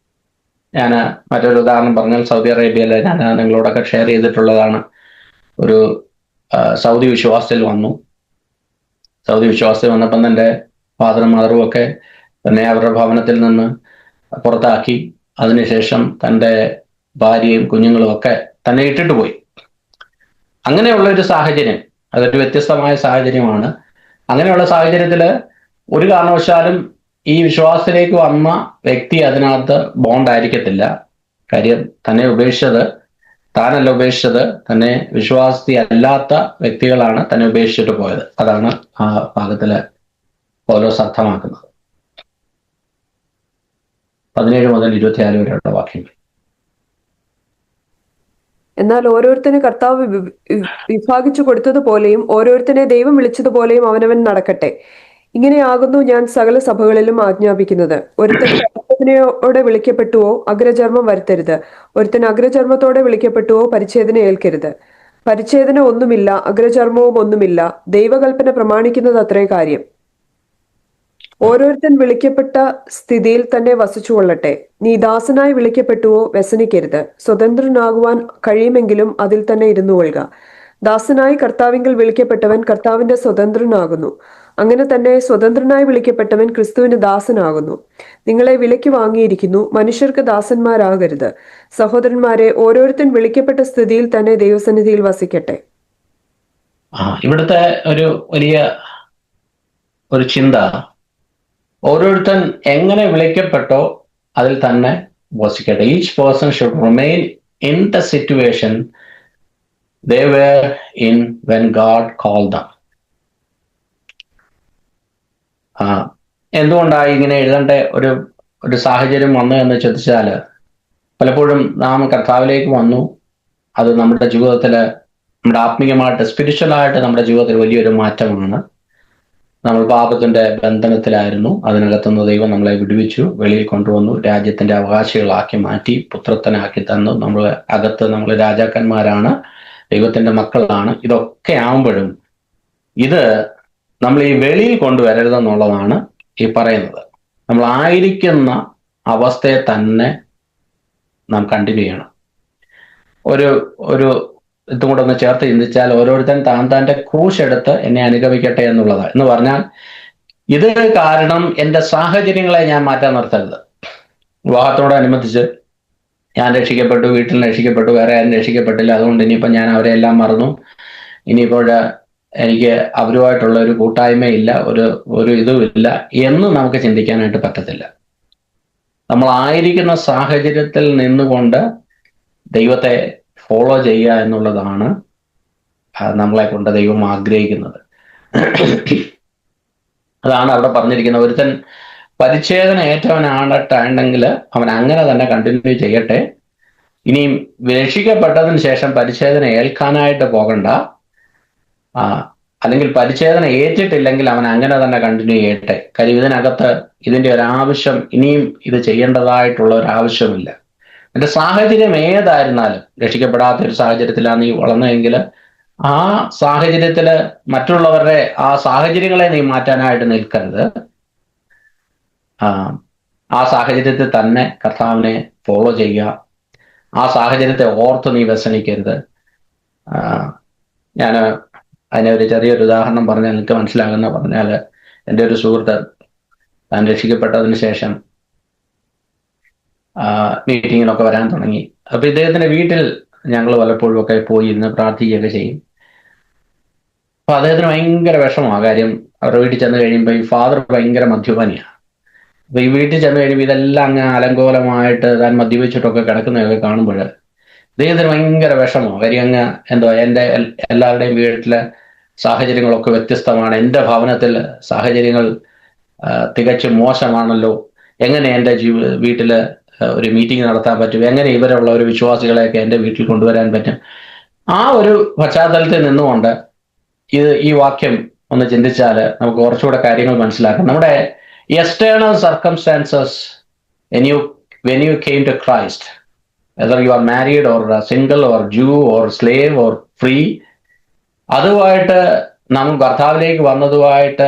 ഞാൻ മറ്റൊരു ഉദാഹരണം പറഞ്ഞാൽ, സൗദി അറേബ്യയിൽ ഞാൻ നിങ്ങളോടൊക്കെ ഷെയർ ചെയ്തിട്ടുള്ളതാണ്. ഒരു സൗദി വിശ്വാസത്തിൽ വന്നു. സൗദി വിശ്വാസത്തിൽ വന്നപ്പം തൻ്റെ ഫാദറും മദറും ഒക്കെ തന്നെ അവരുടെ ഭവനത്തിൽ നിന്ന് പുറത്താക്കി. അതിനുശേഷം തൻ്റെ ഭാര്യയും കുഞ്ഞുങ്ങളും ഒക്കെ തന്നെ ഇട്ടിട്ട് പോയി. അങ്ങനെയുള്ള ഒരു സാഹചര്യം, അതൊരു വ്യത്യസ്തമായ സാഹചര്യമാണ്. അങ്ങനെയുള്ള സാഹചര്യത്തിൽ ഒരു കാരണവശാലും ഈ വിശ്വാസത്തിലേക്ക് വന്ന വ്യക്തി അതിനകത്ത് ബോണ്ടായിരിക്കത്തില്ല. കാര്യം തന്നെ ഉപേക്ഷിച്ചത് താനല്ല ഉപേക്ഷിച്ചത്, തന്നെ വിശ്വാസി അല്ലാത്ത വ്യക്തികളാണ് തന്നെ ഉപേക്ഷിച്ചിട്ട് പോയത്. അതാണ് ആ ഭാഗത്തില് പൗലോസ് അർത്ഥമാക്കുന്നത്. 17 മുതൽ 24 വരെയുള്ള വാക്യങ്ങൾ. എന്നാൽ ഓരോരുത്തന് കർത്താവ് വിഭാഗിച്ചു കൊടുത്തതുപോലെയും ഓരോരുത്തനെ ദൈവം വിളിച്ചതുപോലെയും അവനവൻ നടക്കട്ടെ. ഇങ്ങനെയാകുന്നു ഞാൻ സകല സഭകളിലും ആജ്ഞാപിക്കുന്നത്. ഒരുത്തൻ പരിച്ഛേദനയോടെ വിളിക്കപ്പെട്ടുവോ അഗ്രചർമ്മം വരുത്തരുത്. ഒരുത്തൻ അഗ്രചർമ്മത്തോടെ വിളിക്കപ്പെട്ടുവോ പരിച്ഛേദന ഏൽക്കരുത്. പരിച്ഛേദന ഒന്നുമില്ല, അഗ്രചർമ്മവും ഒന്നുമില്ല, ദൈവകൽപ്പന പ്രമാണിക്കുന്നത് അത്രേ കാര്യം. ഓരോരുത്തൻ വിളിക്കപ്പെട്ട സ്ഥിതിയിൽ തന്നെ വസിച്ചുകൊള്ളട്ടെ. നീ ദാസനായി വിളിക്കപ്പെട്ടുവോ വ്യസനിക്കരുത്. സ്വതന്ത്രനാകുവാൻ കഴിയുമെങ്കിലും അതിൽ തന്നെ ഇരുന്നു കൊള്ളുക. ദാസനായി കർത്താവിങ്കിൽ വിളിക്കപ്പെട്ടവൻ കർത്താവിന്റെ സ്വതന്ത്രനാകുന്നു. അങ്ങനെ തന്നെ സ്വതന്ത്രനായി വിളിക്കപ്പെട്ടവൻ ക്രിസ്തുവിന് ദാസനാകുന്നു. നിങ്ങളെ വിലയ്ക്ക് വാങ്ങിയിരിക്കുന്നു, മനുഷ്യർക്ക് ദാസന്മാരാകരുത്. സഹോദരന്മാരെ, ഓരോരുത്തൻ വിളിക്കപ്പെട്ട സ്ഥിതിയിൽ തന്നെ ദൈവസന്നിധിയിൽ വസിക്കട്ടെ. ഇവിടുത്തെ ഒരു വലിയ ഒരു ചിന്ത, ഓരോരുത്തൻ എങ്ങനെ വിളിക്കപ്പെട്ടോ അതിൽ തന്നെ വസിക്കട്ടെ. Each person should remain in the situation they were in when God called them. എന്തുകൊണ്ടായി ഇങ്ങനെ എഴുതേണ്ട ഒരു സാഹചര്യം വന്നു എന്ന് ചോദിച്ചാൽ, പലപ്പോഴും നാം കർത്താവിലേക്ക് വന്നു, അത് നമ്മുടെ ജീവിതത്തിൽ, നമ്മുടെ ആത്മീയമായിട്ട് സ്പിരിച്വലായിട്ട് നമ്മുടെ ജീവിതത്തിൽ വലിയൊരു മാറ്റമാണ്. നമ്മൾ പാപത്തിന്റെ ബന്ധനത്തിലായിരുന്നു, അതിനകത്തുനിന്ന് ദൈവം നമ്മളെ വിടുവിച്ചു, വെളിയിൽ കൊണ്ടുവന്നു, രാജ്യത്തിന്റെ അവകാശികളാക്കി മാറ്റി, പുത്രത്തനാക്കി തന്നു. നമ്മൾ രാജാക്കന്മാരാണ്, ദൈവത്തിന്റെ മക്കളാണ്. ഇതൊക്കെ ആവുമ്പോഴും ഇത് നമ്മൾ ഈ വെളിയിൽ കൊണ്ടുവരരുതെന്നുള്ളതാണ് ഈ പറയുന്നത്. നമ്മൾ ആയിരിക്കുന്ന അവസ്ഥയെ തന്നെ നാം കണ്ടിന്യൂ ചെയ്യണം. ഒരു ഇതും കൂടെ ഒന്ന് ചേർത്ത് ചിന്തിച്ചാൽ, ഓരോരുത്തൻ താൻ്റെ ക്രൂശെടുത്ത് എന്നെ അനുഗമിക്കട്ടെ എന്നുള്ളതാണ്. എന്ന് പറഞ്ഞാൽ, ഇത് കാരണം എൻ്റെ സാഹചര്യങ്ങളെ ഞാൻ മാറ്റാൻ നിർത്തരുത്. വിവാഹത്തോടനുബന്ധിച്ച് ഞാൻ രക്ഷിക്കപ്പെട്ടു, വീട്ടിൽ രക്ഷിക്കപ്പെട്ടു, വേറെ ആരും രക്ഷിക്കപ്പെട്ടില്ല, അതുകൊണ്ട് ഇനിയിപ്പോൾ ഞാൻ അവരെ എല്ലാം മറന്നു, ഇനിയിപ്പോൾ എനിക്ക് അവരുമായിട്ടുള്ള ഒരു കൂട്ടായ്മയില്ല, ഒരു ഇതുമില്ല എന്ന് നമുക്ക് ചിന്തിക്കാനായിട്ട് പറ്റത്തില്ല. നമ്മളായിരിക്കുന്ന സാഹചര്യത്തിൽ നിന്നുകൊണ്ട് ദൈവത്തെ ഫോളോ ചെയ്യുക എന്നുള്ളതാണ് നമ്മളെ കൊണ്ട് ദൈവം ആഗ്രഹിക്കുന്നത്. അതാണ് അവിടെ പറഞ്ഞിരിക്കുന്നത്. ഒരുത്തൻ പരിച്ഛേദന ഏറ്റവനാണെങ്കിൽ അവൻ അങ്ങനെ തന്നെ കണ്ടിന്യൂ ചെയ്യട്ടെ. ഇനിയും രക്ഷിക്കപ്പെട്ടതിന് ശേഷം പരിച്ഛേദന ഏൽക്കാനായിട്ട് പോകണ്ട, അല്ലെങ്കിൽ പരിച്ഛേദന ഏറ്റിട്ടില്ലെങ്കിൽ അവൻ അങ്ങനെ തന്നെ കണ്ടിന്യൂ ചെയ്യട്ടെ. കാര്യം ഇതിനകത്ത് ഇതിൻ്റെ ഒരാവശ്യം, ഇനിയും ഇത് ചെയ്യേണ്ടതായിട്ടുള്ള ഒരാവശ്യമില്ല. എൻ്റെ സാഹചര്യം ഏതായിരുന്നാലും, രക്ഷിക്കപ്പെടാത്ത ഒരു സാഹചര്യത്തിലാണ് നീ വളർന്നതെങ്കിൽ ആ സാഹചര്യത്തിൽ മറ്റുള്ളവരുടെ ആ സാഹചര്യങ്ങളെ നീ മാറ്റാനായിട്ട് നിൽക്കരുത്. ആ സാഹചര്യത്തിൽ തന്നെ കർത്താവിനെ ഫോളോ ചെയ്യുക. ആ സാഹചര്യത്തെ ഓർത്ത് നീ വ്യസനിക്കരുത്. ഞാൻ അതിനെ ഒരു ചെറിയൊരു ഉദാഹരണം പറഞ്ഞാൽ എനിക്ക് മനസ്സിലാകുന്ന പറഞ്ഞാൽ, എൻ്റെ ഒരു സുഹൃത്ത് താൻ രക്ഷിക്കപ്പെട്ടതിന് ശേഷം മീറ്റിങ്ങിനൊക്കെ വരാൻ തുടങ്ങി. അപ്പൊ ഇദ്ദേഹത്തിന്റെ വീട്ടിൽ ഞങ്ങൾ പലപ്പോഴും ഒക്കെ പോയി ഇരുന്ന് പ്രാർത്ഥിക്കുകയൊക്കെ ചെയ്യും. അപ്പൊ അദ്ദേഹത്തിന് ഭയങ്കര വിഷമമാണ് കാര്യം. അവരുടെ വീട്ടിൽ ചെന്ന് കഴിയുമ്പോൾ ഈ ഫാദർ ഭയങ്കര മദ്യപാനിയാണ്. അപ്പൊ ഈ വീട്ടിൽ ചെന്ന് കഴിയുമ്പോൾ ഇതെല്ലാം അങ്ങ് അലങ്കോലമായിട്ട് താൻ മദ്യപിച്ചിട്ടൊക്കെ കിടക്കുന്നതൊക്കെ കാണുമ്പോൾ ദൈവത്തിന് ഭയങ്കര വിഷമമാണ്. കാര്യം അങ്ങ് എന്തോ എൻ്റെ എല്ലാവരുടെയും വീട്ടിലെ സാഹചര്യങ്ങളൊക്കെ വ്യത്യസ്തമാണ്, എൻ്റെ ഭവനത്തിൽ സാഹചര്യങ്ങൾ തികച്ചും മോശമാണല്ലോ, എങ്ങനെ എൻ്റെ വീട്ടില് ഒരു മീറ്റിംഗ് നടത്താൻ പറ്റും, എങ്ങനെ ഇവരുള്ള ഒരു വിശ്വാസികളെയൊക്കെ എൻ്റെ വീട്ടിൽ കൊണ്ടുവരാൻ പറ്റും. ആ ഒരു പശ്ചാത്തലത്തിൽ നിന്നുകൊണ്ട് ഈ വാക്യം ഒന്ന് ചിന്തിച്ചാൽ നമുക്ക് കുറച്ചുകൂടെ കാര്യങ്ങൾ മനസ്സിലാക്കാം. നമ്മുടെ external circumstances when you came to Christ, whether you are married or single or Jew or slave or free, അതുമായിട്ട് നാം കർത്താവിലേക്ക് വന്നതുമായിട്ട്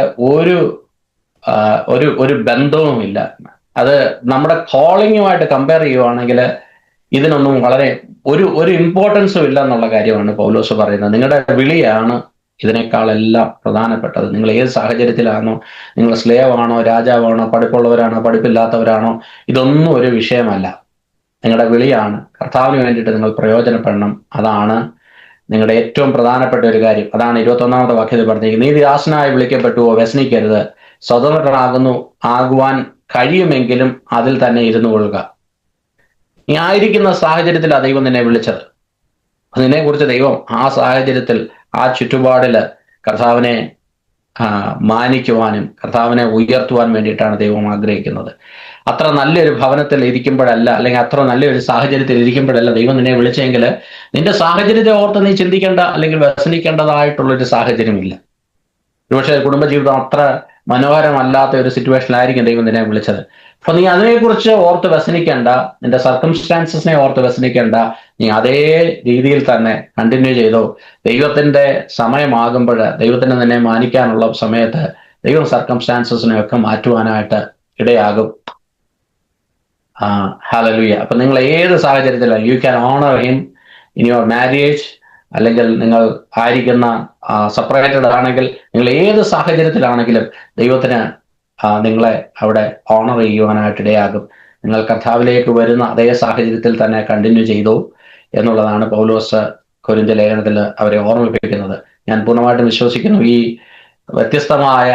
ഒരു ബന്ധവുമില്ല. അത് നമ്മുടെ കോളിങ്ങുമായിട്ട് കമ്പയർ ചെയ്യുവാണെങ്കിൽ ഇതിനൊന്നും വളരെ ഒരു ഇമ്പോർട്ടൻസും ഇല്ല എന്നുള്ള കാര്യമാണ് പൗലോസ് പറയുന്നത്. നിങ്ങളുടെ വിളിയാണ് ഇതിനേക്കാളെല്ലാം പ്രധാനപ്പെട്ടത്. നിങ്ങൾ ഏത് സാഹചര്യത്തിലാണോ, നിങ്ങൾ സ്ലേവ് ആണോ, രാജാവാണോ, പഠിപ്പുള്ളവരാണോ, പഠിപ്പില്ലാത്തവരാണോ, ഇതൊന്നും ഒരു വിഷയമല്ല. നിങ്ങളുടെ വിളിയാണ്. കർത്താവിന് വേണ്ടിയിട്ട് നിങ്ങൾ പ്രയോജനപ്പെടണം. അതാണ് നിങ്ങളുടെ ഏറ്റവും പ്രധാനപ്പെട്ട ഒരു കാര്യം. അതാണ് 21-ാമത്തെ വാക്യത്തിൽ പറഞ്ഞിരിക്കുന്നത്. നീ ദാസനായി വിളിക്കപ്പെട്ടുവോ, വ്യസനിക്കരുത്, ആകുവാൻ കഴിയുമെങ്കിലും അതിൽ തന്നെ ഇരുന്നു കൊള്ളുക. നീ ആയിരിക്കുന്ന സാഹചര്യത്തിലാണ് ദൈവം നിന്നെ വിളിച്ചത്. അതിനെക്കുറിച്ച് ദൈവം ആ സാഹചര്യത്തിൽ, ആ ചുറ്റുപാടില് കർത്താവിനെ മാനിക്കുവാനും കർത്താവിനെ ഉയർത്തുവാൻ വേണ്ടിയിട്ടാണ് ദൈവം ആഗ്രഹിക്കുന്നത്. അത്ര നല്ലൊരു ഭവനത്തിൽ ഇരിക്കുമ്പോഴല്ല, അല്ലെങ്കിൽ അത്ര നല്ലൊരു സാഹചര്യത്തിൽ ഇരിക്കുമ്പോഴല്ല ദൈവം നിന്നെ വിളിച്ചെങ്കിൽ നിന്റെ സാഹചര്യത്തെ ഓർത്ത് നീ ചിന്തിക്കേണ്ട അല്ലെങ്കിൽ വ്യസനിക്കേണ്ടതായിട്ടുള്ളൊരു സാഹചര്യമില്ല. ഒരുപക്ഷെ കുടുംബജീവിതം അത്ര മനോഹരമല്ലാത്ത ഒരു സിറ്റുവേഷനിലായിരിക്കും ദൈവം നിന്നെ വിളിച്ചത്. അപ്പൊ നീ അതിനെക്കുറിച്ച് ഓർത്ത് വ്യസനിക്കേണ്ട, നിന്റെ സർക്കംസ്റ്റാൻസസിനെ ഓർത്ത് വ്യസനിക്കേണ്ട. നീ അതേ രീതിയിൽ തന്നെ കണ്ടിന്യൂ ചെയ്തോ. ദൈവത്തിന്റെ സമയമാകുമ്പോൾ, ദൈവത്തിന് നിന്നെ മാനിക്കാനുള്ള സമയത്ത് ദൈവം സർക്കംസ്റ്റാൻസസിനെ ഒക്കെ മാറ്റുവാനായിട്ട് ഇടയാകും. ഹല്ലേലൂയ. അപ്പൊ നിങ്ങൾ ഏത് സാഹചര്യത്തിലാണ്, you can honour him in your marriage, അല്ലെങ്കിൽ നിങ്ങൾ ആയിരിക്കുന്ന സെപ്പറേറ്റഡ് ആണെങ്കിൽ, നിങ്ങൾ ഏത് സാഹചര്യത്തിലാണെങ്കിലും ദൈവത്തിന് നിങ്ങളെ അവിടെ ഓണർ ചെയ്യുവാനായിട്ട് ഇടയാകും. നിങ്ങൾ കർത്താവിലേക്ക് വരുന്ന അതേ സാഹചര്യത്തിൽ തന്നെ കണ്ടിന്യൂ ചെയ്തു എന്നുള്ളതാണ് പൗലോസ് കൊരിന്ത്യ ലേഖനത്തിൽ അവരെ ഓർമ്മിപ്പിക്കുന്നത്. ഞാൻ പൂർണ്ണമായിട്ടും വിശ്വസിക്കുന്നു, ഈ വ്യത്യസ്തമായ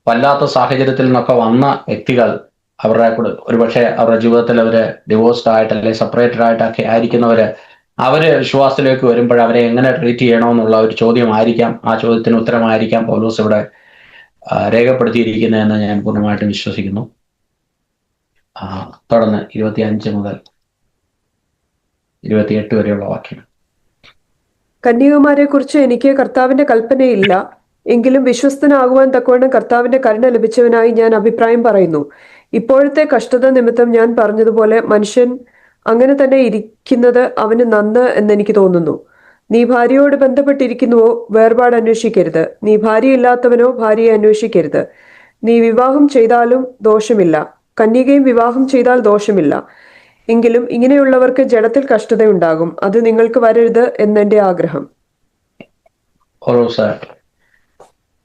വല്ലാത്ത സാഹചര്യത്തിൽ നിന്നൊക്കെ വന്ന വ്യക്തികൾ അവരുടെ ഒരുപക്ഷെ അവരുടെ ജീവിതത്തിൽ അവര് ഡിവോഴ്സ്ഡ് ആയിട്ട് അല്ലെങ്കിൽ സെപ്പറേറ്റഡ് ആയിട്ടൊക്കെ ആയിരിക്കുന്നവര് അവര് വിശ്വാസത്തിലേക്ക് വരുമ്പോൾ അവരെ എങ്ങനെ ട്രീറ്റ് ചെയ്യണമെന്നുള്ള ഒരു ചോദ്യമായിരിക്കാം, ആ ചോദ്യത്തിന് ഉത്തരമായിരിക്കാം പൗലോസ് ഇവിടെ രേഖപ്പെടുത്തിയിരിക്കുന്നതെന്ന് ഞാൻ പൂർണ്ണമായിട്ടും വിശ്വസിക്കുന്നു. തുടർന്ന് 25 മുതൽ 28 വരെയുള്ള വാക്യം. കന്യകമാരെ കുറിച്ച് എനിക്ക് കർത്താവിന്റെ കൽപ്പനയില്ല, എങ്കിലും വിശ്വസ്തനാകുവാൻ തക്കവണ്ണം കർത്താവിന്റെ കരുണ ലഭിച്ചവനായി ഞാൻ അഭിപ്രായം പറയുന്നു. ഇപ്പോഴത്തെ കഷ്ടത നിമിത്തം ഞാൻ പറഞ്ഞതുപോലെ മനുഷ്യൻ അങ്ങനെ തന്നെ ഇരിക്കുന്നത് അവന് നന്ന് എന്നെനിക്ക് തോന്നുന്നു. നീ ഭാര്യയോട് ബന്ധപ്പെട്ടിരിക്കുന്നുവോ, വേർപാട് അന്വേഷിക്കരുത്. നീ ഭാര്യയില്ലാത്തവനോ, ഭാര്യയെ അന്വേഷിക്കരുത്. നീ വിവാഹം ചെയ്താലും ദോഷമില്ല, കന്യകയും വിവാഹം ചെയ്താൽ ദോഷമില്ല. എങ്കിലും ഇങ്ങനെയുള്ളവർക്ക് ജഡത്തിൽ കഷ്ടതയുണ്ടാകും. അത് നിങ്ങൾക്ക് വരരുത് എന്നെന്റെ ആഗ്രഹം.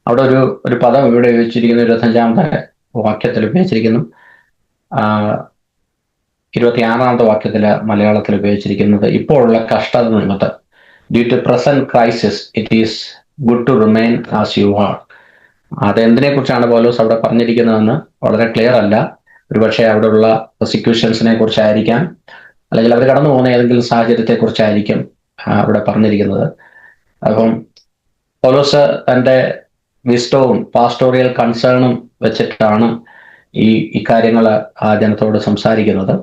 അവിടെ ഒരു പദം ഇവിടെ ഉപയോഗിച്ചിരിക്കുന്നു, 25-ാമത്തെ വാക്യത്തിൽ ഉപയോഗിച്ചിരിക്കുന്നു. 26-ാമത്തെ വാക്യത്തില് മലയാളത്തിൽ ഉപയോഗിച്ചിരിക്കുന്നത് ഇപ്പോഴുള്ള കഷ്ടത നിമിത്തം, due to present crisis it is good to remain as you are. അതെന്തിനെ കുറിച്ചാണ് പൗലോസ് അവിടെ പറഞ്ഞിരിക്കുന്നതെന്ന് വളരെ ക്ലിയർ അല്ല. ഒരുപക്ഷെ അവിടെയുള്ള പ്രോസിക്യൂഷൻസിനെ കുറിച്ചായിരിക്കാം, അല്ലെങ്കിൽ അവർ കടന്നു പോകുന്ന ഏതെങ്കിലും സാഹചര്യത്തെ കുറിച്ചായിരിക്കും അവിടെ പറഞ്ഞിരിക്കുന്നത്. അപ്പം പൗലോസ് തൻ്റെ വിസ്ഡവും പാസ്റ്റോറിയൽ കൺസേണും വെച്ചിട്ടാണ് ഈ കാര്യങ്ങൾ ആ ജനത്തോട് സംസാരിക്കുന്നത്.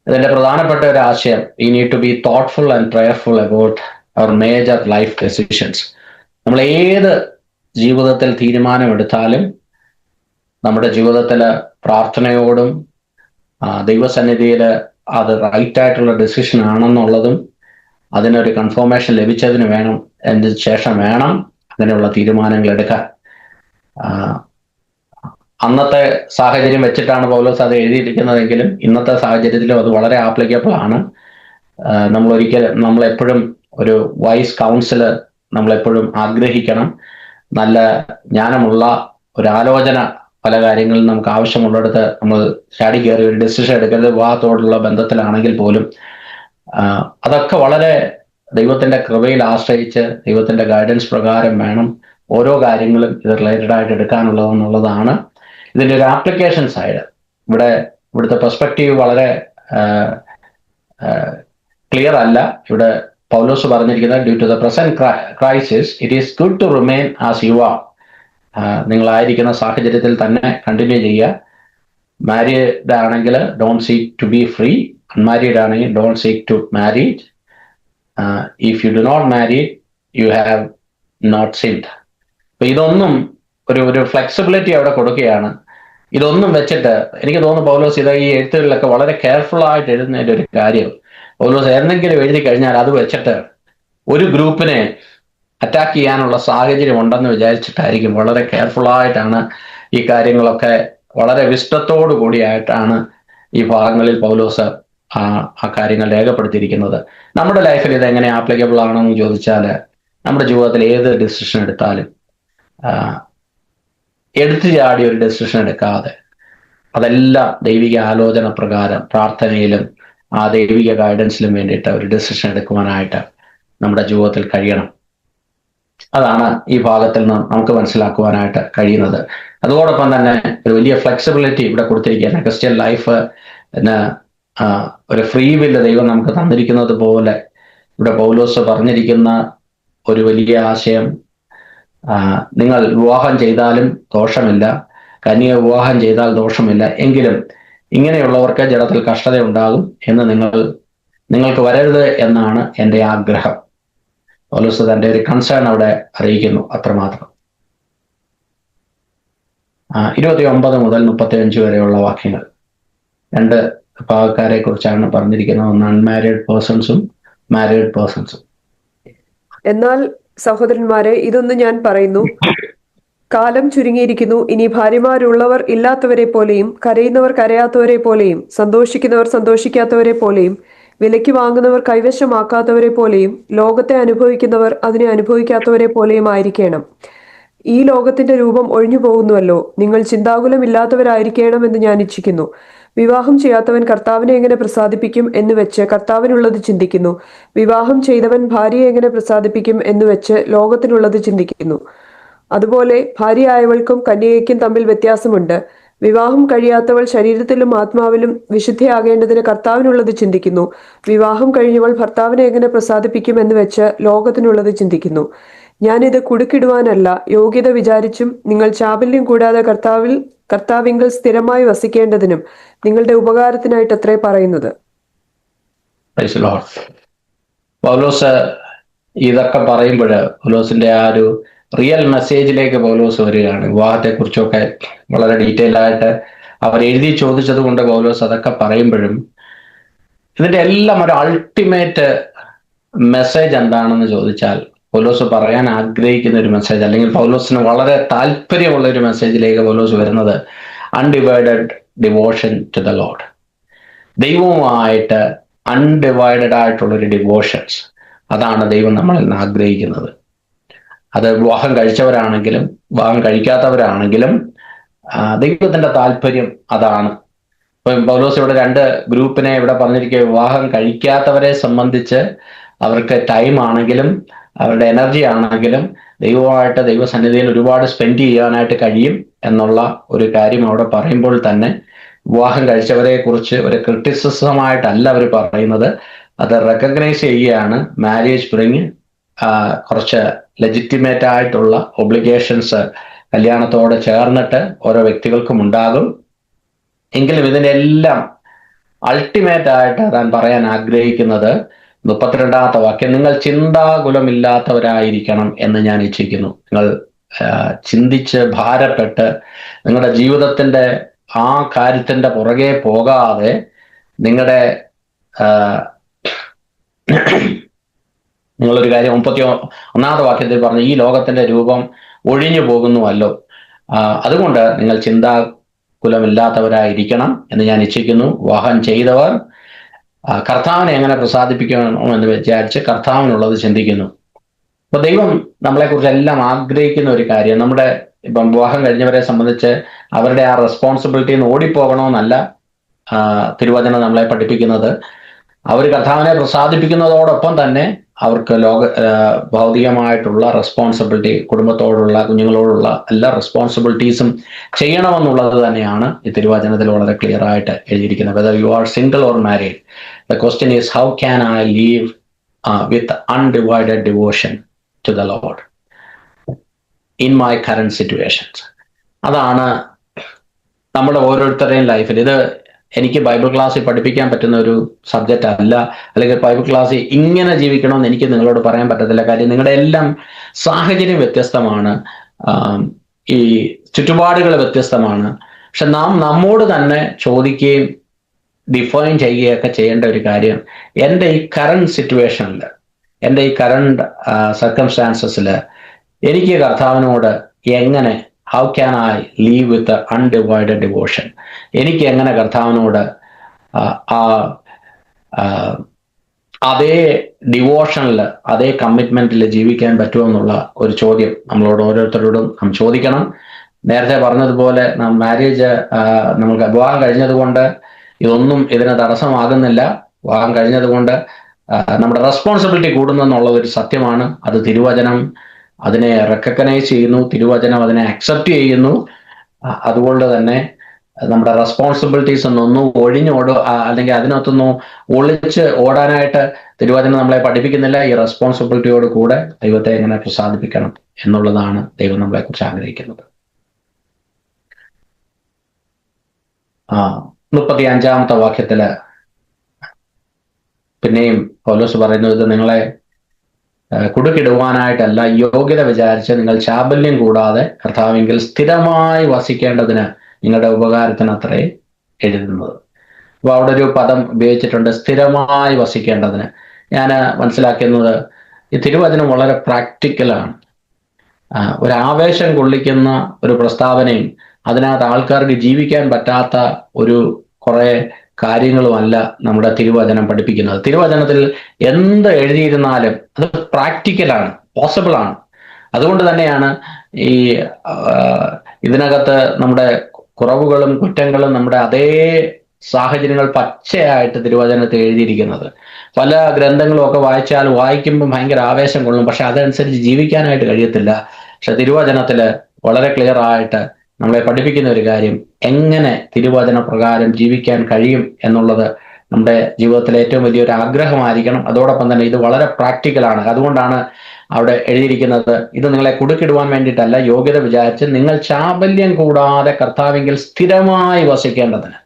ഇതിന്റെ പ്രധാനപ്പെട്ട ഒരു ആശയം, we need to be thoughtful and prayerful about our major life decisions. നമ്മൾ ഏത് ജീവിതത്തിൽ തീരുമാനമെടുത്താലും നമ്മുടെ ജീവിതത്തിൽ പ്രാർത്ഥനയോടും ദൈവസന്നിധിയിൽ അത് റൈറ്റ് ആയിട്ടുള്ള ഡെസിഷൻ ആണെന്നുള്ളതും അതിനൊരു കൺഫർമേഷൻ ലഭിച്ചതിന് ശേഷം വേണം അങ്ങനെയുള്ള തീരുമാനങ്ങൾ എടുക്കാൻ. അന്നത്തെ സാഹചര്യം വെച്ചിട്ടാണ് പൗലോസ് അത് എഴുതിയിരിക്കുന്നതെങ്കിലും ഇന്നത്തെ സാഹചര്യത്തിലും അത് വളരെ ആപ്ലിക്കബിൾ ആണ്. നമ്മളെപ്പോഴും ഒരു വൈസ് കൗൺസിലർ നമ്മളെപ്പോഴും ആഗ്രഹിക്കണം. നല്ല ജ്ഞാനമുള്ള ഒരു ആലോചന പല കാര്യങ്ങളും നമുക്ക് ആവശ്യമുള്ളിടത്ത് നമ്മൾ ചാടി കയറി ഒരു ഡിസിഷൻ എടുക്കരുത്. വിവാഹത്തോടുള്ള ബന്ധത്തിലാണെങ്കിൽ പോലും അതൊക്കെ വളരെ ദൈവത്തിന്റെ കൃപയിൽ ആശ്രയിച്ച് ദൈവത്തിന്റെ ഗൈഡൻസ് പ്രകാരം വേണം ഓരോ കാര്യങ്ങളും ഇത് റിലേറ്റഡ് ആയിട്ട് എടുക്കാനുള്ളതെന്നുള്ളതാണ് ഇതിന്റെ ഒരു ആപ്ലിക്കേഷൻ സൈഡ്. ഇവിടുത്തെ പെർസ്പെക്റ്റീവ് വളരെ ക്ലിയർ അല്ല. ഇവിടെ പൗലോസ് പറഞ്ഞിരിക്കുന്നത്, due to the present crisis it is good to remain as you are. നിങ്ങളായിരിക്കുന്ന സാഹചര്യത്തിൽ തന്നെ കണ്ടിന്യൂ ചെയ്യുക. മാരീഡ് ആണെങ്കിൽ don't seek to be free, unmarried ആണെങ്കിൽ don't seek to marry. If you do not marry you have not sinned. അപ്പൊ ഇതൊന്നും ഒരു flexibility അവിടെ കൊടുക്കുകയാണ്. ഇതൊന്നും വെച്ചിട്ട് എനിക്ക് തോന്നുന്നു പൗലോസ് ഈ എഴുത്തുകളിലൊക്കെ വളരെ കെയർഫുൾ ആയിട്ട് എഴുതുന്നതിന്റെ ഒരു കാര്യം, പൗലോസ് എന്തെങ്കിലും എഴുതി കഴിഞ്ഞാൽ അത് വെച്ചിട്ട് ഒരു ഗ്രൂപ്പിനെ അറ്റാക്ക് ചെയ്യാനുള്ള സാഹചര്യം ഉണ്ടെന്ന് വിചാരിച്ചിട്ടായിരിക്കും വളരെ കെയർഫുൾ ആയിട്ടാണ് ഈ കാര്യങ്ങളൊക്കെ വളരെ വിഷ്ടത്തോടു കൂടിയായിട്ടാണ് ഈ ഭാഗങ്ങളിൽ പൗലോസ് ആ കാര്യങ്ങൾ രേഖപ്പെടുത്തിയിരിക്കുന്നത്. നമ്മുടെ ലൈഫിൽ ഇത് എങ്ങനെ ആപ്ലിക്കബിൾ ആണെന്ന് ചോദിച്ചാൽ, നമ്മുടെ ജീവിതത്തിൽ ഏത് ഡിസിഷൻ എടുത്താലും എടുത്തു ചാടി ഒരു ഡിസിഷൻ എടുക്കാതെ അതെല്ലാം ദൈവിക ആലോചന പ്രകാരം പ്രാർത്ഥനയിലും ആ ദൈവിക ഗൈഡൻസിലും വേണ്ടിയിട്ട് ഒരു ഡിസിഷൻ എടുക്കുവാനായിട്ട് നമ്മുടെ ജീവിതത്തിൽ കഴിയണം. അതാണ് ഈ ഭാഗത്തിൽ നിന്ന് നമുക്ക് മനസ്സിലാക്കുവാനായിട്ട് കഴിയുന്നത്. അതോടൊപ്പം തന്നെ ഒരു വലിയ ഫ്ലെക്സിബിലിറ്റി ഇവിടെ കൊടുത്തിരിക്കുകയാണ്. ക്രിസ്ത്യൻ ലൈഫ് ഒരു ഫ്രീ വില്ല് ദൈവം നമുക്ക് തന്നിരിക്കുന്നത് പോലെ ഇവിടെ പൗലോസ് പറഞ്ഞിരിക്കുന്ന ഒരു വലിയ ആശയം, നിങ്ങൾ വിവാഹം ചെയ്താലും ദോഷമില്ല, കന്യക വിവാഹം ചെയ്താൽ ദോഷമില്ല, എങ്കിലും ഇങ്ങനെയുള്ളവർക്ക് ജഡത്തിൽ കഷ്ടത ഉണ്ടാകും എന്ന് നിങ്ങൾക്ക് വരരുത് എന്നാണ് എൻ്റെ ആഗ്രഹം. പൗലോസ് തൻ്റെ ഒരു കൺസേൺ അവിടെ അറിയിക്കുന്നു, അത്രമാത്രം. 29 മുതൽ 35 വരെയുള്ള വാക്യങ്ങൾ രണ്ട് വിഭാഗക്കാരെ കുറിച്ചാണ് പറഞ്ഞിരിക്കുന്നത്. ഒന്ന് അൺമാരീഡ് പേഴ്സൺസും മാരീഡ് പേഴ്സൺസും. എന്നാൽ സഹോദരന്മാരെ, ഇതൊന്ന് ഞാൻ പറയുന്നു, കാലം ചുരുങ്ങിയിരിക്കുന്നു. ഇനി ഭാര്യമാരുള്ളവർ ഇല്ലാത്തവരെ പോലെയും കരയുന്നവർ കരയാത്തവരെ പോലെയും സന്തോഷിക്കുന്നവർ സന്തോഷിക്കാത്തവരെ പോലെയും വിലയ്ക്ക് വാങ്ങുന്നവർ കൈവശമാക്കാത്തവരെ പോലെയും ലോകത്തെ അനുഭവിക്കുന്നവർ അതിനെ അനുഭവിക്കാത്തവരെ പോലെയും ആയിരിക്കണം. ഈ ലോകത്തിന്റെ രൂപം ഒഴിഞ്ഞു പോകുന്നുവല്ലോ. നിങ്ങൾ ചിന്താകുലമില്ലാത്തവരായിരിക്കണമെന്ന് ഞാൻ ഇച്ഛിക്കുന്നു. വിവാഹം ചെയ്യാത്തവൻ കർത്താവിനെ എങ്ങനെ പ്രസാദിപ്പിക്കും എന്ന് വെച്ച് കർത്താവിനുള്ളത് ചിന്തിക്കുന്നു. വിവാഹം ചെയ്തവൻ ഭാര്യയെ എങ്ങനെ പ്രസാദിപ്പിക്കും എന്ന് വെച്ച് ലോകത്തിനുള്ളത് ചിന്തിക്കുന്നു. അതുപോലെ ഭാര്യയായവൾക്കും കന്യകയ്ക്കും തമ്മിൽ വ്യത്യാസമുണ്ട്. വിവാഹം കഴിയാത്തവൾ ശരീരത്തിലും ആത്മാവിലും വിശുദ്ധയാകേണ്ടതിന് കർത്താവിനുള്ളത് ചിന്തിക്കുന്നു. വിവാഹം കഴിഞ്ഞവൾ ഭർത്താവിനെ എങ്ങനെ പ്രസാദിപ്പിക്കും എന്ന് വെച്ച് ലോകത്തിനുള്ളത് ചിന്തിക്കുന്നു. ഞാനിത് കുടുക്കിടുവാനല്ല, യോഗ്യത വിചാരിച്ചും നിങ്ങൾ ചാബല്യം കൂടാതെ കർത്താവിങ്കൽ സ്ഥിരമായി വസിക്കേണ്ടതിനും നിങ്ങളുടെ ഉപകാരത്തിനായിട്ട് അത്രേ പറയുന്നത്. പൗലോസ് ഇതൊക്കെ പറയുമ്പോൾ പൗലോസിന്റെ ആ ഒരു റിയൽ മെസ്സേജിലേക്ക് പൗലോസ് വരികയാണ്. വിവാഹത്തെ കുറിച്ചൊക്കെ വളരെ ഡീറ്റെയിൽ ആയിട്ട് അവർ എഴുതി ചോദിച്ചത് കൊണ്ട് പൗലോസ് അതൊക്കെ പറയുമ്പോഴും ഇതിന്റെ എല്ലാം ഒരു അൾട്ടിമേറ്റ് മെസ്സേജ് എന്താണെന്ന് ചോദിച്ചാൽ, പൗലോസ് പറയാൻ ആഗ്രഹിക്കുന്ന ഒരു മെസ്സേജ്, അല്ലെങ്കിൽ പൗലോസിന് വളരെ താല്പര്യമുള്ള ഒരു മെസ്സേജിലേക്ക് പൗലോസ് വരുന്നത് undivided devotion to the lord. ദൈവവുമായിട്ട് അൺഡിവൈഡഡ് ആയിട്ടുള്ള ഒരു ഡിവോഷൻസ്, അതാണ് ദൈവം നമ്മളിൽ നിന്ന് ആഗ്രഹിക്കുന്നത്. അത് വിവാഹം കഴിച്ചവരാണെങ്കിലും വിവാഹം കഴിക്കാത്തവരാണെങ്കിലും ദൈവത്തിന്റെ താല്പര്യം അതാണ്. ഇപ്പം പൗലോസ് ഇവിടെ രണ്ട് ഗ്രൂപ്പിനെ ഇവിടെ പറഞ്ഞിരിക്കുക. വിവാഹം കഴിക്കാത്തവരെ സംബന്ധിച്ച് അവർക്ക് ടൈം ആണെങ്കിലും അവരുടെ എനർജി ആണെങ്കിലും ദൈവമായിട്ട് ദൈവസന്നിധിയിൽ ഒരുപാട് സ്പെൻഡ് ചെയ്യാനായിട്ട് കഴിയും എന്നുള്ള ഒരു കാര്യം അവിടെ പറയുമ്പോൾ തന്നെ വിവാഹം കഴിച്ചവരെ കുറിച്ച് ഒരു ക്രിറ്റിസിസമായിട്ടല്ല അവർ പറയുന്നത്, അത് റെക്കഗ്നൈസ് ചെയ്യുകയാണ്. മാരേജ് ബ്രിങ് കുറച്ച് ലെജിറ്റിമേറ്റ് ആയിട്ടുള്ള ഒബ്ലിഗേഷൻസ് കല്യാണത്തോട് ചേർന്നിട്ട് ഓരോ വ്യക്തികൾക്കും ഉണ്ടാകും. എങ്കിലും ഇതിൻ്റെ എല്ലാം അൾട്ടിമേറ്റ് ആയിട്ട് താൻ പറയാൻ ആഗ്രഹിക്കുന്നത് 32ാമത്തെ വാക്യം, നിങ്ങൾ ചിന്താകുലമില്ലാത്തവരായിരിക്കണം എന്ന് ഞാൻ ഇച്ഛിക്കുന്നു. നിങ്ങൾ ചിന്തിച്ച് ഭാരപ്പെട്ട് നിങ്ങളുടെ ജീവിതത്തിന്റെ ആ കാര്യത്തിന്റെ പുറകെ പോകാതെ നിങ്ങളൊരു കാര്യം 31ാമത്തെ വാക്യത്തിൽ പറഞ്ഞു, ഈ ലോകത്തിന്റെ രൂപം ഒഴിഞ്ഞു പോകുന്നുവല്ലോ, അതുകൊണ്ട് നിങ്ങൾ ചിന്താകുലമില്ലാത്തവരായിരിക്കണം എന്ന് ഞാൻ ഇച്ഛിക്കുന്നു. വിവാഹം ചെയ്തവർ കർത്താവിനെ എങ്ങനെ പ്രസാദിപ്പിക്കണമെന്ന് വിചാരിച്ച് കർത്താവിനുള്ളത് ചിന്തിക്കുന്നു. അപ്പൊ ദൈവം നമ്മളെക്കുറിച്ച് എല്ലാം ആഗ്രഹിക്കുന്ന ഒരു കാര്യം, നമ്മുടെ ഇപ്പം വിവാഹം കഴിഞ്ഞവരെ സംബന്ധിച്ച് അവരുടെ ആ റെസ്പോൺസിബിലിറ്റിയിൽ നിന്ന് ഓടിപ്പോകണമെന്നല്ല തിരുവചനം നമ്മളെ പഠിപ്പിക്കുന്നത്. അവർ കർത്താവിനെ പ്രസാദിപ്പിക്കുന്നതോടൊപ്പം തന്നെ അവർക്ക് ഭൗതികമായിട്ടുള്ള റെസ്പോൺസിബിലിറ്റി, കുടുംബത്തോടുള്ള, കുഞ്ഞുങ്ങളോടുള്ള എല്ലാ റെസ്പോൺസിബിലിറ്റീസും ചെയ്യണമെന്നുള്ളത് തന്നെയാണ് ഈ തിരുവചനത്തിൽ വളരെ ക്ലിയർ ആയിട്ട് എഴുതിയിരിക്കുന്നത്. Whether you are single or married, the question is how can I live with undivided devotion to the Lord in my current situations. അതാണ് നമ്മുടെ ഓരോരുത്തരുടെയും ലൈഫിൽ. ഇത് എനിക്ക് ബൈബിൾ ക്ലാസ്സിൽ പഠിപ്പിക്കാൻ പറ്റുന്ന ഒരു സബ്ജക്റ്റ് അല്ല, അല്ലെങ്കിൽ ബൈബിൾ ക്ലാസ്സിൽ ഇങ്ങനെ ജീവിക്കണമെന്ന് എനിക്ക് നിങ്ങളോട് പറയാൻ പറ്റത്തില്ല. കാര്യം നിങ്ങളുടെ എല്ലാം സാഹചര്യം വ്യത്യസ്തമാണ്, ഈ ചുറ്റുപാടുകൾ വ്യത്യസ്തമാണ്. പക്ഷെ നാം നമ്മോട് തന്നെ ചോദിക്കുകയും ഡിഫൈൻ ചെയ്യുകയൊക്കെ ചെയ്യേണ്ട ഒരു കാര്യം, എൻ്റെ ഈ കറണ്ട് സിറ്റുവേഷനിൽ, എൻ്റെ ഈ കറണ്ട് സർക്കംസ്റ്റാൻസസിൽ എനിക്ക് കർത്താവിനോട് എങ്ങനെ, how can I live with undivided devotion, എനിക്ക് എങ്ങനെ കർത്താവിനോട് അതേ ഡിവോഷനിൽ, അതേ കമ്മിറ്റ്മെന്റിൽ ജീവിക്കാൻ പറ്റുമെന്നുള്ള ഒരു ചോദ്യം നമ്മളോട് ഓരോരുത്തരോടും നാം ചോദിക്കണം. നേരത്തെ പറഞ്ഞതുപോലെ മാരേജ്, നമുക്ക് വിവാഹം കഴിഞ്ഞതുകൊണ്ട് ഇതൊന്നും ഇതിന് തടസ്സമാകുന്നില്ല. വിവാഹം കഴിഞ്ഞതുകൊണ്ട് നമ്മുടെ റെസ്പോൺസിബിലിറ്റി കൂടുന്നെന്നുള്ള ഒരു സത്യമാണ്. അത് തിരുവചനം അതിനെ റെക്കഗ്നൈസ് ചെയ്യുന്നു, തിരുവചനം അതിനെ അക്സെപ്റ്റ് ചെയ്യുന്നു. അതുകൊണ്ട് തന്നെ നമ്മുടെ റെസ്പോൺസിബിലിറ്റീസ് ഒന്നും അല്ലെങ്കിൽ അതിനകത്തൊന്നും ഒളിച്ച് ഓടാനായിട്ട് തിരുവചനം നമ്മളെ പഠിപ്പിക്കുന്നില്ല. ഈ റെസ്പോൺസിബിലിറ്റിയോട് കൂടെ ദൈവത്തെ എങ്ങനെ പ്രസാദിപ്പിക്കണം എന്നുള്ളതാണ് ദൈവം നമ്മളെ കുറിച്ച് ആഗ്രഹിക്കുന്നത്. 35-ാമത്തെ വാക്യത്തില് പിന്നെയും പൗലോസ് പറയുന്നത്, ഇത് നിങ്ങളെ കുടുക്കിടുവാനായിട്ടല്ല, യോഗ്യത വിചാരിച്ച് നിങ്ങൾ ചാബല്യം കൂടാതെ കർത്താവിങ്കിൽ സ്ഥിരമായി വസിക്കേണ്ടതിന് നിങ്ങളുടെ ഉപകാരത്തിന് അത്രേ എഴുതുന്നത്. അപ്പൊ അവിടെ ഒരു പദം ഉപയോഗിച്ചിട്ടുണ്ട്, സ്ഥിരമായി വസിക്കേണ്ടതിന്. ഞാൻ മനസ്സിലാക്കുന്നത് ഈ തിരുവചനം വളരെ പ്രാക്ടിക്കലാണ്. ഒരു ആവേശം കൊള്ളിക്കുന്ന ഒരു പ്രസ്താവനയും അതിനകത്ത് ആൾക്കാർക്ക് ജീവിക്കാൻ പറ്റാത്ത കുറെ കാര്യങ്ങളുമല്ല നമ്മുടെ തിരുവചനം പഠിപ്പിക്കുന്നത്. തിരുവചനത്തിൽ എന്ത് എഴുതിയിരുന്നാലും അത് പ്രാക്ടിക്കലാണ്, പോസിബിൾ ആണ്. അതുകൊണ്ട് തന്നെയാണ് ഇതിനകത്ത് നമ്മുടെ കുറവുകളും കുറ്റങ്ങളും നമ്മുടെ അതേ സാഹചര്യങ്ങൾ പച്ചയായിട്ട് തിരുവചനത്തിൽ എഴുതിയിരിക്കുന്നത്. പല ഗ്രന്ഥങ്ങളും ഒക്കെ വായിക്കുമ്പോൾ ഭയങ്കര ആവേശം കൊള്ളും, പക്ഷെ അതനുസരിച്ച് ജീവിക്കാനായിട്ട് കഴിയത്തില്ല. പക്ഷെ തിരുവചനത്തില് വളരെ ക്ലിയർ ആയിട്ട് നമ്മളെ പഠിപ്പിക്കുന്ന ഒരു കാര്യം, എങ്ങനെ തിരുവചന പ്രകാരം ജീവിക്കാൻ കഴിയും എന്നുള്ളത് നമ്മുടെ ജീവിതത്തിലെ ഏറ്റവും വലിയൊരു ആഗ്രഹമായിരിക്കണം. അതോടൊപ്പം തന്നെ ഇത് വളരെ പ്രാക്ടിക്കലാണ്. അതുകൊണ്ടാണ് അവിടെ എഴുതിയിരിക്കുന്നത്, ഇത് നിങ്ങളെ കുടുക്കിടുവാൻ വേണ്ടിയിട്ടല്ല, യോഗ്യത വിചാരിച്ച് നിങ്ങൾ ചാബല്യം കൂടാതെ കർത്താവിങ്കിൽ സ്ഥിരമായി വസിക്കേണ്ടതിന്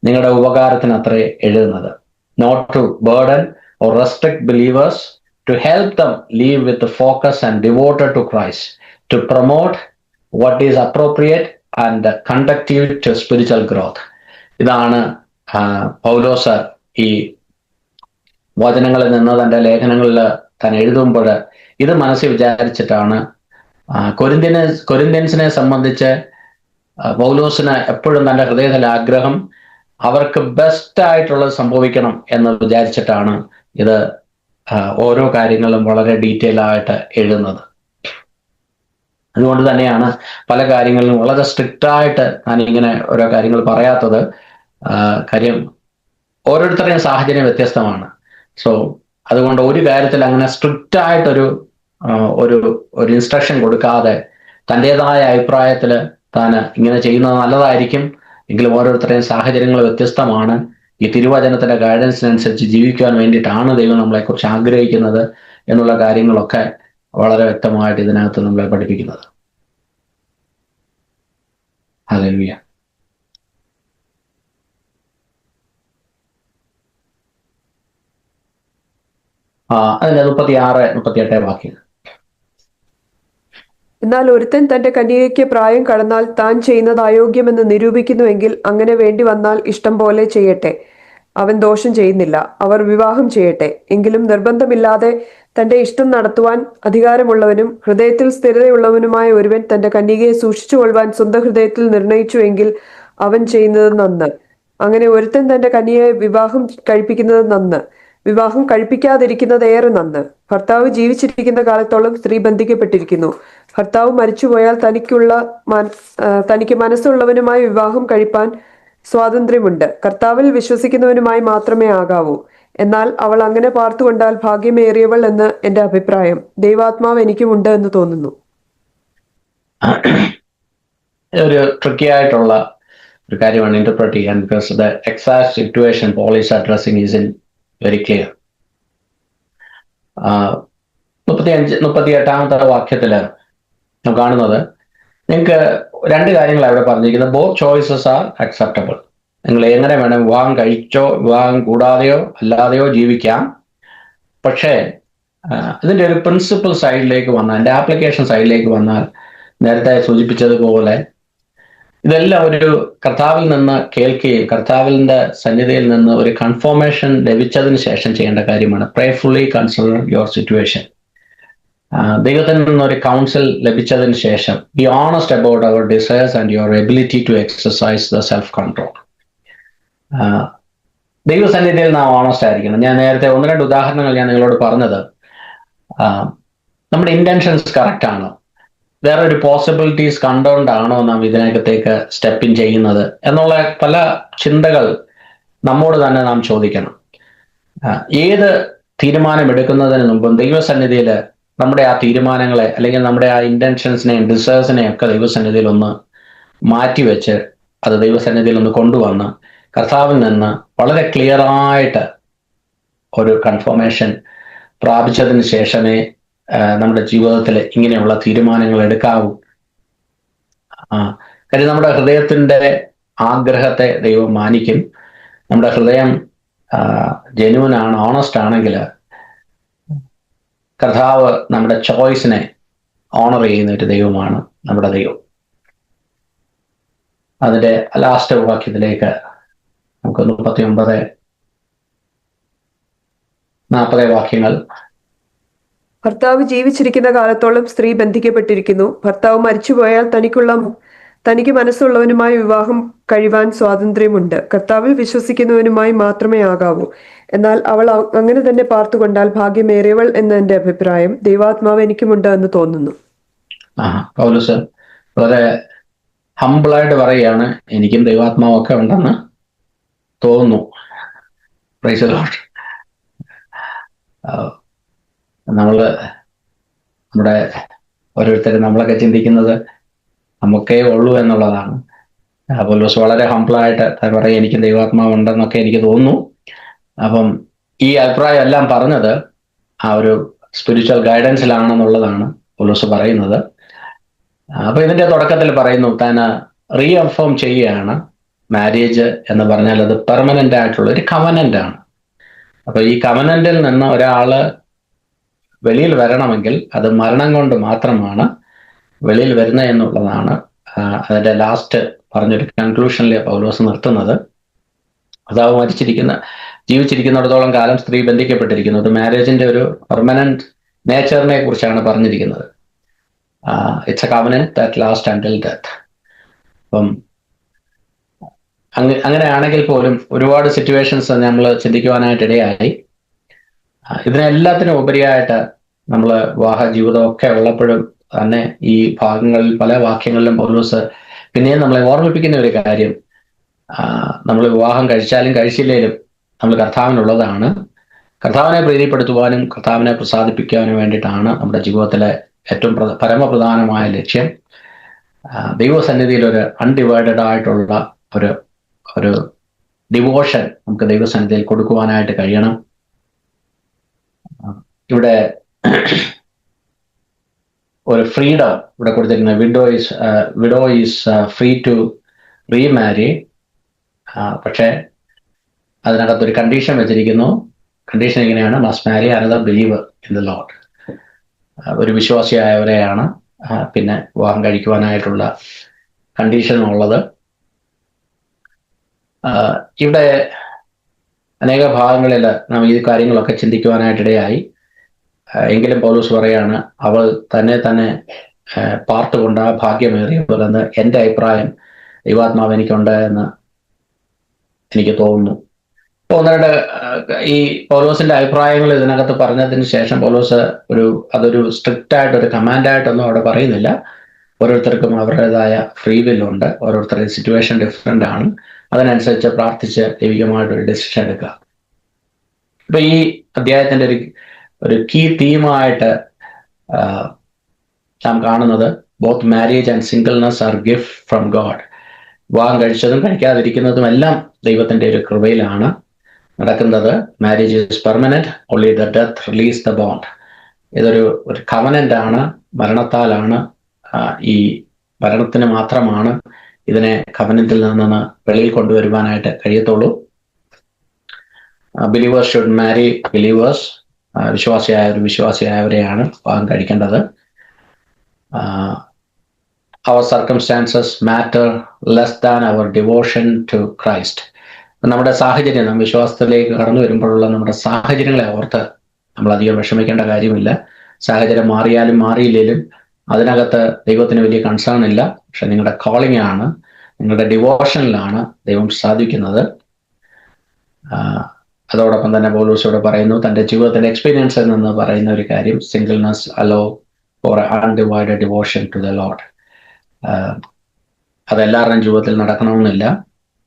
നിങ്ങളുടെ ഉപകാരത്തിന് അത്രേ എഴുതുന്നത്. Not to burden or restrict believers, to help them live with focus and devoted to Christ, to promote what is appropriate and conducive to spiritual growth. ഇതാണ് പൗലോസ് ഈ വചനങ്ങളിൽ നിന്ന് തൻ്റെ ലേഖനങ്ങളിൽ താൻ എഴുതുമ്പോൾ ഇത് മനസ്സിൽ വിചാരിച്ചിട്ടാണ്. കൊരിന്ത്യൻസിനെ സംബന്ധിച്ച് പൗലോസിന് എപ്പോഴും തൻ്റെ ഹൃദയത്തിലെ ആഗ്രഹം അവർക്ക് ബെസ്റ്റ് ആയിട്ടുള്ളത് സംഭവിക്കണം എന്ന് വിചാരിച്ചിട്ടാണ് ഇത് ഓരോ കാര്യങ്ങളും വളരെ ഡീറ്റെയിൽ ആയിട്ട് എഴുതുന്നത്. അതുകൊണ്ട് തന്നെയാണ് പല കാര്യങ്ങളിലും വളരെ സ്ട്രിക്റ്റ് ആയിട്ട് ഞാൻ ഇങ്ങനെ ഓരോ കാര്യങ്ങൾ പറയാത്തത്. കാര്യം ഓരോരുത്തരുടെയും സാഹചര്യം വ്യത്യസ്തമാണ്. സോ അതുകൊണ്ട് ഒരു കാര്യത്തിൽ അങ്ങനെ സ്ട്രിക്റ്റ് ആയിട്ടൊരു ഒരു ഇൻസ്ട്രക്ഷൻ കൊടുക്കാതെ തൻ്റെതായ അഭിപ്രായത്തിൽ താൻ ഇങ്ങനെ ചെയ്യുന്നത് നല്ലതായിരിക്കും. എങ്കിലും ഓരോരുത്തരുടെയും സാഹചര്യങ്ങൾ വ്യത്യസ്തമാണ്. ഈ തിരുവചനത്തിന്റെ ഗൈഡൻസിനനുസരിച്ച് ജീവിക്കുവാൻ വേണ്ടിയിട്ടാണ് ദൈവം നമ്മളെക്കുറിച്ച് ആഗ്രഹിക്കുന്നത് എന്നുള്ള കാര്യങ്ങളൊക്കെ വളരെ വ്യക്തമായിട്ട് ഇതിനകത്ത് നമ്മളെ പഠിപ്പിക്കുന്നത്. ഹല്ലേലൂയ. അതിന്റെ 36-38 വാക്യം. എന്നാൽ ഒരുത്തൻ തന്റെ കന്യകയ്ക്ക് പ്രായം കടന്നാൽ താൻ ചെയ്യുന്നത് അയോഗ്യമെന്ന് നിരൂപിക്കുന്നുവെങ്കിൽ അങ്ങനെ വേണ്ടി വന്നാൽ ഇഷ്ടം പോലെ ചെയ്യട്ടെ, അവൻ ദോഷം ചെയ്യുന്നില്ല. അവർ വിവാഹം ചെയ്യട്ടെ. എങ്കിലും നിർബന്ധമില്ലാതെ തന്റെ ഇഷ്ടം നടത്തുവാൻ അധികാരമുള്ളവനും ഹൃദയത്തിൽ സ്ഥിരതയുള്ളവനുമായ ഒരുവൻ തന്റെ കന്യകയെ സൂക്ഷിച്ചു കൊള്ളുവാൻ സ്വന്തം ഹൃദയത്തിൽ നിർണയിച്ചുവെങ്കിൽ അവൻ ചെയ്യുന്നത് നന്ന്. അങ്ങനെ ഒരുത്തൻ തന്റെ കന്യയെ വിവാഹം കഴിപ്പിക്കുന്നത് നന്ന്, വിവാഹം കഴിപ്പിക്കാതിരിക്കുന്നത് ഏറെ നന്ന്. ഭർത്താവ് ജീവിച്ചിരിക്കുന്ന കാലത്തോളം സ്ത്രീ ബന്ധിക്കപ്പെട്ടിരിക്കുന്നു. ഭർത്താവ് മരിച്ചുപോയാൽ തനിക്ക് മനസ്സുള്ളവനുമായി വിവാഹം കഴിപ്പാൻ സ്വാതന്ത്ര്യമുണ്ട്. കർത്താവിൽ വിശ്വസിക്കുന്നവനുമായി മാത്രമേ ആകാവൂ. എന്നാൽ അവൾ അങ്ങനെ പാർത്തുകൊണ്ടാൽ ഭാഗ്യമേറിയവൾ എന്ന് എന്റെ അഭിപ്രായം. ദൈവാത്മാവ് എനിക്കുമുണ്ട് എന്ന് തോന്നുന്നു. ഒരു ട്രിക്കി ആയിട്ടുള്ള ഒരു കാര്യമാണ് ഇന്റർപ്രറ്റ് ചെയ്യാൻ, because the exact situation Paul is addressing is in very clear. 38-ാമത്തെ വാക്യത്തില് നാം കാണുന്നത്, നിങ്ങൾക്ക് രണ്ട് കാര്യങ്ങൾ അവിടെ പറഞ്ഞിരിക്കുന്നത്. Both choices are acceptable. നിങ്ങൾ എങ്ങനെ വേണം, വിവാഹം കഴിച്ചോ വിവാഹം കൂടാതെയോ അല്ലാതെയോ ജീവിക്കാം. പക്ഷേ ഇതിൻ്റെ ഒരു പ്രിൻസിപ്പൽ സൈഡിലേക്ക് വന്നാൽ, എൻ്റെ ആപ്ലിക്കേഷൻ സൈഡിലേക്ക് വന്നാൽ, നേരത്തെ സൂചിപ്പിച്ചതുപോലെ ഇതെല്ലാം ഒരു കർത്താവിൽ നിന്ന് കേൾക്കുകയും കർത്താവിൻ്റെ സന്നിധിയിൽ നിന്ന് ഒരു കൺഫർമേഷൻ ലഭിച്ചതിന് ശേഷം ചെയ്യേണ്ട കാര്യമാണ്. Prayerfully consider your situation. ദൈവത്തിൽ നിന്നൊരു കൗൺസിൽ ലഭിച്ചതിന് ശേഷം be honest about our desires and your ability to exercise the self control. ദൈവസന്നിധിയിൽ നാം ഓണസ്റ്റ് ആയിരിക്കണം. ഞാൻ നേരത്തെ 1-2 ഉദാഹരണങ്ങൾ ഞാൻ നിങ്ങളോട് പറഞ്ഞത്, നമ്മുടെ ഇന്റൻഷൻസ് കറക്റ്റ് ആണോ, വേറെ ഒരു പോസിബിലിറ്റീസ് കണ്ടുകൊണ്ടാണോ നാം ഇതിനകത്തേക്ക് സ്റ്റെപ്പ് ഇൻ ചെയ്യുന്നത് എന്നുള്ള പല ചിന്തകൾ നമ്മോട് തന്നെ നാം ചോദിക്കണം. ഏത് തീരുമാനം എടുക്കുന്നതിന് മുമ്പും ദൈവസന്നിധിയിൽ നമ്മുടെ ആ തീരുമാനങ്ങളെ അല്ലെങ്കിൽ നമ്മുടെ ആ ഇന്റൻഷൻസിനെയും ഡിസേഴ്സിനെയും ഒക്കെ ദൈവസന്നിധിയിൽ ഒന്ന് മാറ്റിവെച്ച് അത് ദൈവസന്നിധിയിൽ ഒന്ന് കൊണ്ടുവന്ന് കർത്താവിൽ നിന്ന് വളരെ ക്ലിയറായിട്ട് ഒരു കൺഫർമേഷൻ പ്രാപിച്ചതിന് ശേഷമേ നമ്മുടെ ജീവിതത്തിൽ ഇങ്ങനെയുള്ള തീരുമാനങ്ങൾ എടുക്കാവൂ. കാര്യം നമ്മുടെ ഹൃദയത്തിൻ്റെ ആഗ്രഹത്തെ ദൈവം മാനിക്കും. നമ്മുടെ ഹൃദയം ജെന്യുവനാണ്, ഓണസ്റ്റ് ആണെങ്കിൽ കർത്താവ് നമ്മുടെ ചോയ്സിനെ ഓണർ ചെയ്യുന്ന ഒരു ദൈവമാണ് നമ്മുടെ ദൈവം. അതിൻ്റെ ലാസ്റ്റ് വാക്യത്തിലേക്ക് നമുക്ക് 39-40 വാക്യങ്ങൾ. ഭർത്താവ് ജീവിച്ചിരിക്കുന്ന കാലത്തോളം സ്ത്രീ ബന്ധിക്കപ്പെട്ടിരിക്കുന്നു. ഭർത്താവ് മരിച്ചുപോയാൽ തനിക്ക് മനസ്സുള്ളവനുമായി വിവാഹം കഴിവാൻ സ്വാതന്ത്ര്യമുണ്ട്. കർത്താവിൽ വിശ്വസിക്കുന്നവനുമായി മാത്രമേ ആകാവൂ. എന്നാൽ അവൾ അങ്ങനെ തന്നെ പാർത്തുകൊണ്ടാൽ ഭാഗ്യമേറിയവൾ എന്ന് എന്റെ അഭിപ്രായം. ദൈവാത്മാവ് എനിക്കുമുണ്ട് എന്ന് തോന്നുന്നു. പൗലോസ് വളരെ ഹംബിളായിട്ട് പറയുകയാണ്, എനിക്കും ദൈവാത്മാവൊക്കെ ഉണ്ടെന്ന് തോന്നുന്നു. Praise the Lord. നമ്മുടെ ഓരോരുത്തരും നമ്മളൊക്കെ ചിന്തിക്കുന്നത് നമുക്കേ ഉള്ളൂ എന്നുള്ളതാണ്. പൗലോസ് വളരെ ഹംബിളായിട്ട് പറയും, എനിക്ക് ദൈവാത്മാവ് ഉണ്ടെന്നൊക്കെ എനിക്ക് തോന്നുന്നു. അപ്പം ഈ അഭിപ്രായം എല്ലാം പറഞ്ഞത് ആ ഒരു സ്പിരിച്വൽ ഗൈഡൻസിലാണെന്നുള്ളതാണ് പൗലോസ് പറയുന്നത്. അപ്പൊ ഇതിന്റെ തുടക്കത്തിൽ പറയുന്നു, താൻ റീഅഫേം ചെയ്യുകയാണ്. മാരേജ് എന്ന് പറഞ്ഞാൽ അത് പെർമനന്റ് ആയിട്ടുള്ള ഒരു കവനന്റ് ആണ്. അപ്പൊ ഈ കവനന്റിൽ നിന്ന് ഒരാള് വെളിയിൽ വരണമെങ്കിൽ അത് മരണം കൊണ്ട് മാത്രമാണ് വെളിയിൽ വരുന്നത് എന്നുള്ളതാണ് അതിന്റെ ലാസ്റ്റ് പറഞ്ഞൊരു കൺക്ലൂഷനിൽ പൗലോസ് നിർത്തുന്നത്. കർത്താവ് ജീവിച്ചിരിക്കുന്നിടത്തോളം കാലം സ്ത്രീ ബന്ധിക്കപ്പെട്ടിരിക്കുന്നു. അത് മാരേജിന്റെ ഒരു പെർമനന്റ് നേച്ചറിനെ കുറിച്ചാണ് പറഞ്ഞിരിക്കുന്നത്. It's A covenant that last until death. അപ്പം അങ്ങനെയാണെങ്കിൽ പോലും ഒരുപാട് സിറ്റുവേഷൻസ് നമ്മൾ ചിന്തിക്കുവാനായിട്ട് ഇടയായി. ഇതിനെല്ലാത്തിനും ഉപരിയായിട്ട് നമ്മൾ വിവാഹ ജീവിതമൊക്കെ ഉള്ളപ്പോഴും തന്നെ ഈ ഭാഗങ്ങളിൽ പല വാക്യങ്ങളിലും പൗലോസ് പിന്നെയും നമ്മളെ ഓർമ്മിപ്പിക്കുന്ന ഒരു കാര്യം, നമ്മൾ വിവാഹം കഴിച്ചാലും കഴിച്ചില്ലേലും നമ്മൾ കർത്താവിനുള്ളതാണ്. കർത്താവിനെ പ്രീതിപ്പെടുത്തുവാനും കർത്താവിനെ പ്രസാദിപ്പിക്കാനും വേണ്ടിയിട്ടാണ് നമ്മുടെ ജീവിതത്തിലെ ഏറ്റവും പരമപ്രധാനമായ ലക്ഷ്യം. ദൈവസന്നിധിയിൽ ഒരു അൺഡിവൈഡഡ് ആയിട്ടുള്ള ഒരു ഡിവോഷൻ നമുക്ക് ദൈവസന്നിധിയിൽ കൊടുക്കുവാനായിട്ട് കഴിയണം. ഇവിടെ ഒരു ഫ്രീഡം ഇവിടെ കൊടുത്തിരിക്കുന്ന widow is free to remarry. പക്ഷേ അതിനകത്തൊരു കണ്ടീഷൻ വെച്ചിരിക്കുന്നു. കണ്ടീഷൻ എങ്ങനെയാണ്? Must marry another believer in the Lord. ഒരു വിശ്വാസിയായവരെയാണ് പിന്നെ വിവാഹം കഴിക്കുവാനായിട്ടുള്ള കണ്ടീഷൻ ഉള്ളത്. ഇവിടെ അനേക ഭാഗങ്ങളിൽ നാം ഈ കാര്യങ്ങളൊക്കെ ചിന്തിക്കുവാനായിട്ടിടയായി. എങ്കിലും പൗലോസ് പറയാണ്, അവൾ തന്നെ പാർത്തുകൊണ്ട് ആ ഭാഗ്യമേറിയവരെന്ന് എൻ്റെ അഭിപ്രായം. ദൈവാത്മാവ് എനിക്കുണ്ട് എന്ന് എനിക്ക് തോന്നുന്നു. ഇപ്പൊ ഒന്ന് രണ്ട് ഈ പൗലോസിന്റെ അഭിപ്രായങ്ങൾ ഇതിനകത്ത് പറഞ്ഞതിന് ശേഷം പൗലോസ് അതൊരു സ്ട്രിക്റ്റ് ആയിട്ട് ഒരു കമാൻഡായിട്ടൊന്നും അവിടെ പറയുന്നില്ല. ഓരോരുത്തർക്കും അവരുടേതായ ഫ്രീ വില്ലുണ്ട്, ഓരോരുത്തരുടെ സിറ്റുവേഷൻ ഡിഫറെൻ്റ് ആണ്, അതിനനുസരിച്ച് പ്രാർത്ഥിച്ച് ദൈവികമായിട്ടൊരു ഡിസിഷൻ എടുക്കുക. ഇപ്പൊ ഈ അധ്യായത്തിന്റെ ഒരു കീ തീമായിട്ട് നാം കാണുന്നത് both marriage and singleness are gift from God. വിവാഹം കഴിച്ചതും കഴിക്കാതിരിക്കുന്നതും എല്ലാം ദൈവത്തിന്റെ ഒരു കൃപയിലാണ് നടക്കുന്നത്. Marriage is permanent, only the death release the bond. ഇതൊരു കവനന്റ് ആണ്, മരണത്താലാണ് ഈ മരണത്തിന് മാത്രമാണ് ഇതിനെ കവനന്റിൽ നിന്ന് വെളിയിൽ കൊണ്ടുവരുവാനായിട്ട് കഴിയത്തുള്ളൂ. Believers should marry believers. വിശ്വാസിയായവരെയാണ് വിവാഹം കഴിക്കേണ്ടത്. അവർ സർക്കംസ്റ്റാൻസസ് മാറ്റർ ലെസ് ദാൻ അവർ ഡിവോഷൻ ടു ക്രൈസ്റ്റ്. നമ്മുടെ സാഹചര്യം, നാം വിശ്വാസത്തിലേക്ക് കടന്നു വരുമ്പോഴുള്ള നമ്മുടെ സാഹചര്യങ്ങളെ ഓർത്ത് നമ്മൾ അധികം വിഷമിക്കേണ്ട കാര്യമില്ല. സാഹചര്യം മാറിയാലും മാറിയില്ലേലും അതിനകത്ത് ദൈവത്തിന് വലിയ കൺസേൺ ഇല്ല. പക്ഷെ നിങ്ങളുടെ കോളിംഗ് ആണ്, നിങ്ങളുടെ ഡിവോഷനിലാണ് ദൈവം സാധിക്കുന്നത്. അതോടൊപ്പം തന്നെ പൗലോസോട് പറയുന്നു, തൻ്റെ ജീവിതത്തിന്റെ എക്സ്പീരിയൻസിൽ നിന്ന് പറയുന്ന ഒരു കാര്യം, singleness allow for undivided devotion to the lord. അതെല്ലാവരുടെയും ജീവിതത്തിൽ നടക്കണമെന്നില്ല.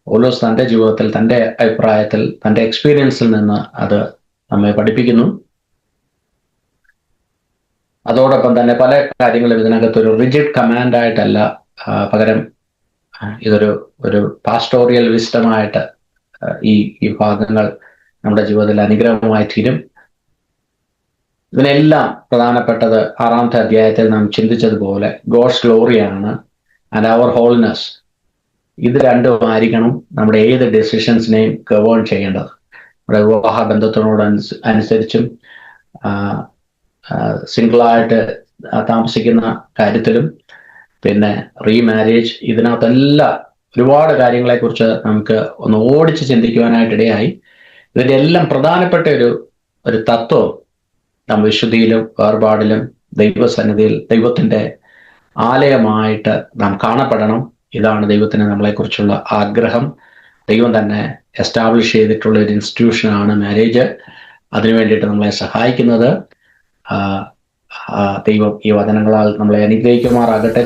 പൗലോസ് തൻ്റെ ജീവിതത്തിൽ, തൻ്റെ അഭിപ്രായത്തിൽ, തൻ്റെ എക്സ്പീരിയൻസിൽ നിന്ന് അത് നമ്മെ പഠിപ്പിക്കുന്നു. അതോടൊപ്പം തന്നെ പല കാര്യങ്ങളും ഇതിനകത്ത് ഒരു റിജിഡ് കമാൻഡായിട്ടല്ല, പകരം ഇതൊരു പാസ്റ്റോറിയൽ വിസ്ഡമായിട്ട് ഈ ഭാഗങ്ങൾ നമ്മുടെ ജീവിതത്തിൽ അനുഗ്രഹമായി തീരും. ഇതിനെല്ലാം പ്രധാനപ്പെട്ടത് 6-ാമത്തെ അധ്യായത്തിൽ നാം ചിന്തിച്ചതുപോലെ ഗോഡ്സ് ഗ്ലോറിയാണ് ആൻഡ് അവർ ഹോളിനെസ്. ഇത് രണ്ടും ആയിരിക്കണം നമ്മുടെ ഏത് ഡെസിഷൻസിനെയും ഗവേൺ ചെയ്യേണ്ടത്. നമ്മുടെ വിവാഹ ബന്ധത്തിനോട് അനുസരിച്ചും സിംഗിളായിട്ട് താമസിക്കുന്ന കാര്യത്തിലും പിന്നെ റീമാരേജ്, ഇതിനകത്തെല്ലാം ഒരുപാട് കാര്യങ്ങളെക്കുറിച്ച് നമുക്ക് ഒന്ന് ഓടിച്ച് ചിന്തിക്കുവാനായിട്ടിടയായി. ഇതിൻ്റെ എല്ലാം പ്രധാനപ്പെട്ട ഒരു തത്വം നാം വിശുദ്ധിയിലും വേർപാടിലും ദൈവസന്നിധിയിൽ ദൈവത്തിൻ്റെ ആലയമായിട്ട് നാം കാണപ്പെടണം. ഇതാണ് ദൈവത്തിന് നമ്മളെക്കുറിച്ചുള്ള ആഗ്രഹം. ദൈവം തന്നെ എസ്റ്റാബ്ലിഷ് ചെയ്തിട്ടുള്ള ഒരു ഇൻസ്റ്റിറ്റ്യൂഷനാണ് മാരേജ്. അതിനു വേണ്ടിയിട്ട് നമ്മളെ സഹായിക്കുന്നത് ദൈവം ഈ വചനങ്ങളാൽ നമ്മളെ അനുഗ്രഹിക്കുമാറാകട്ടെ.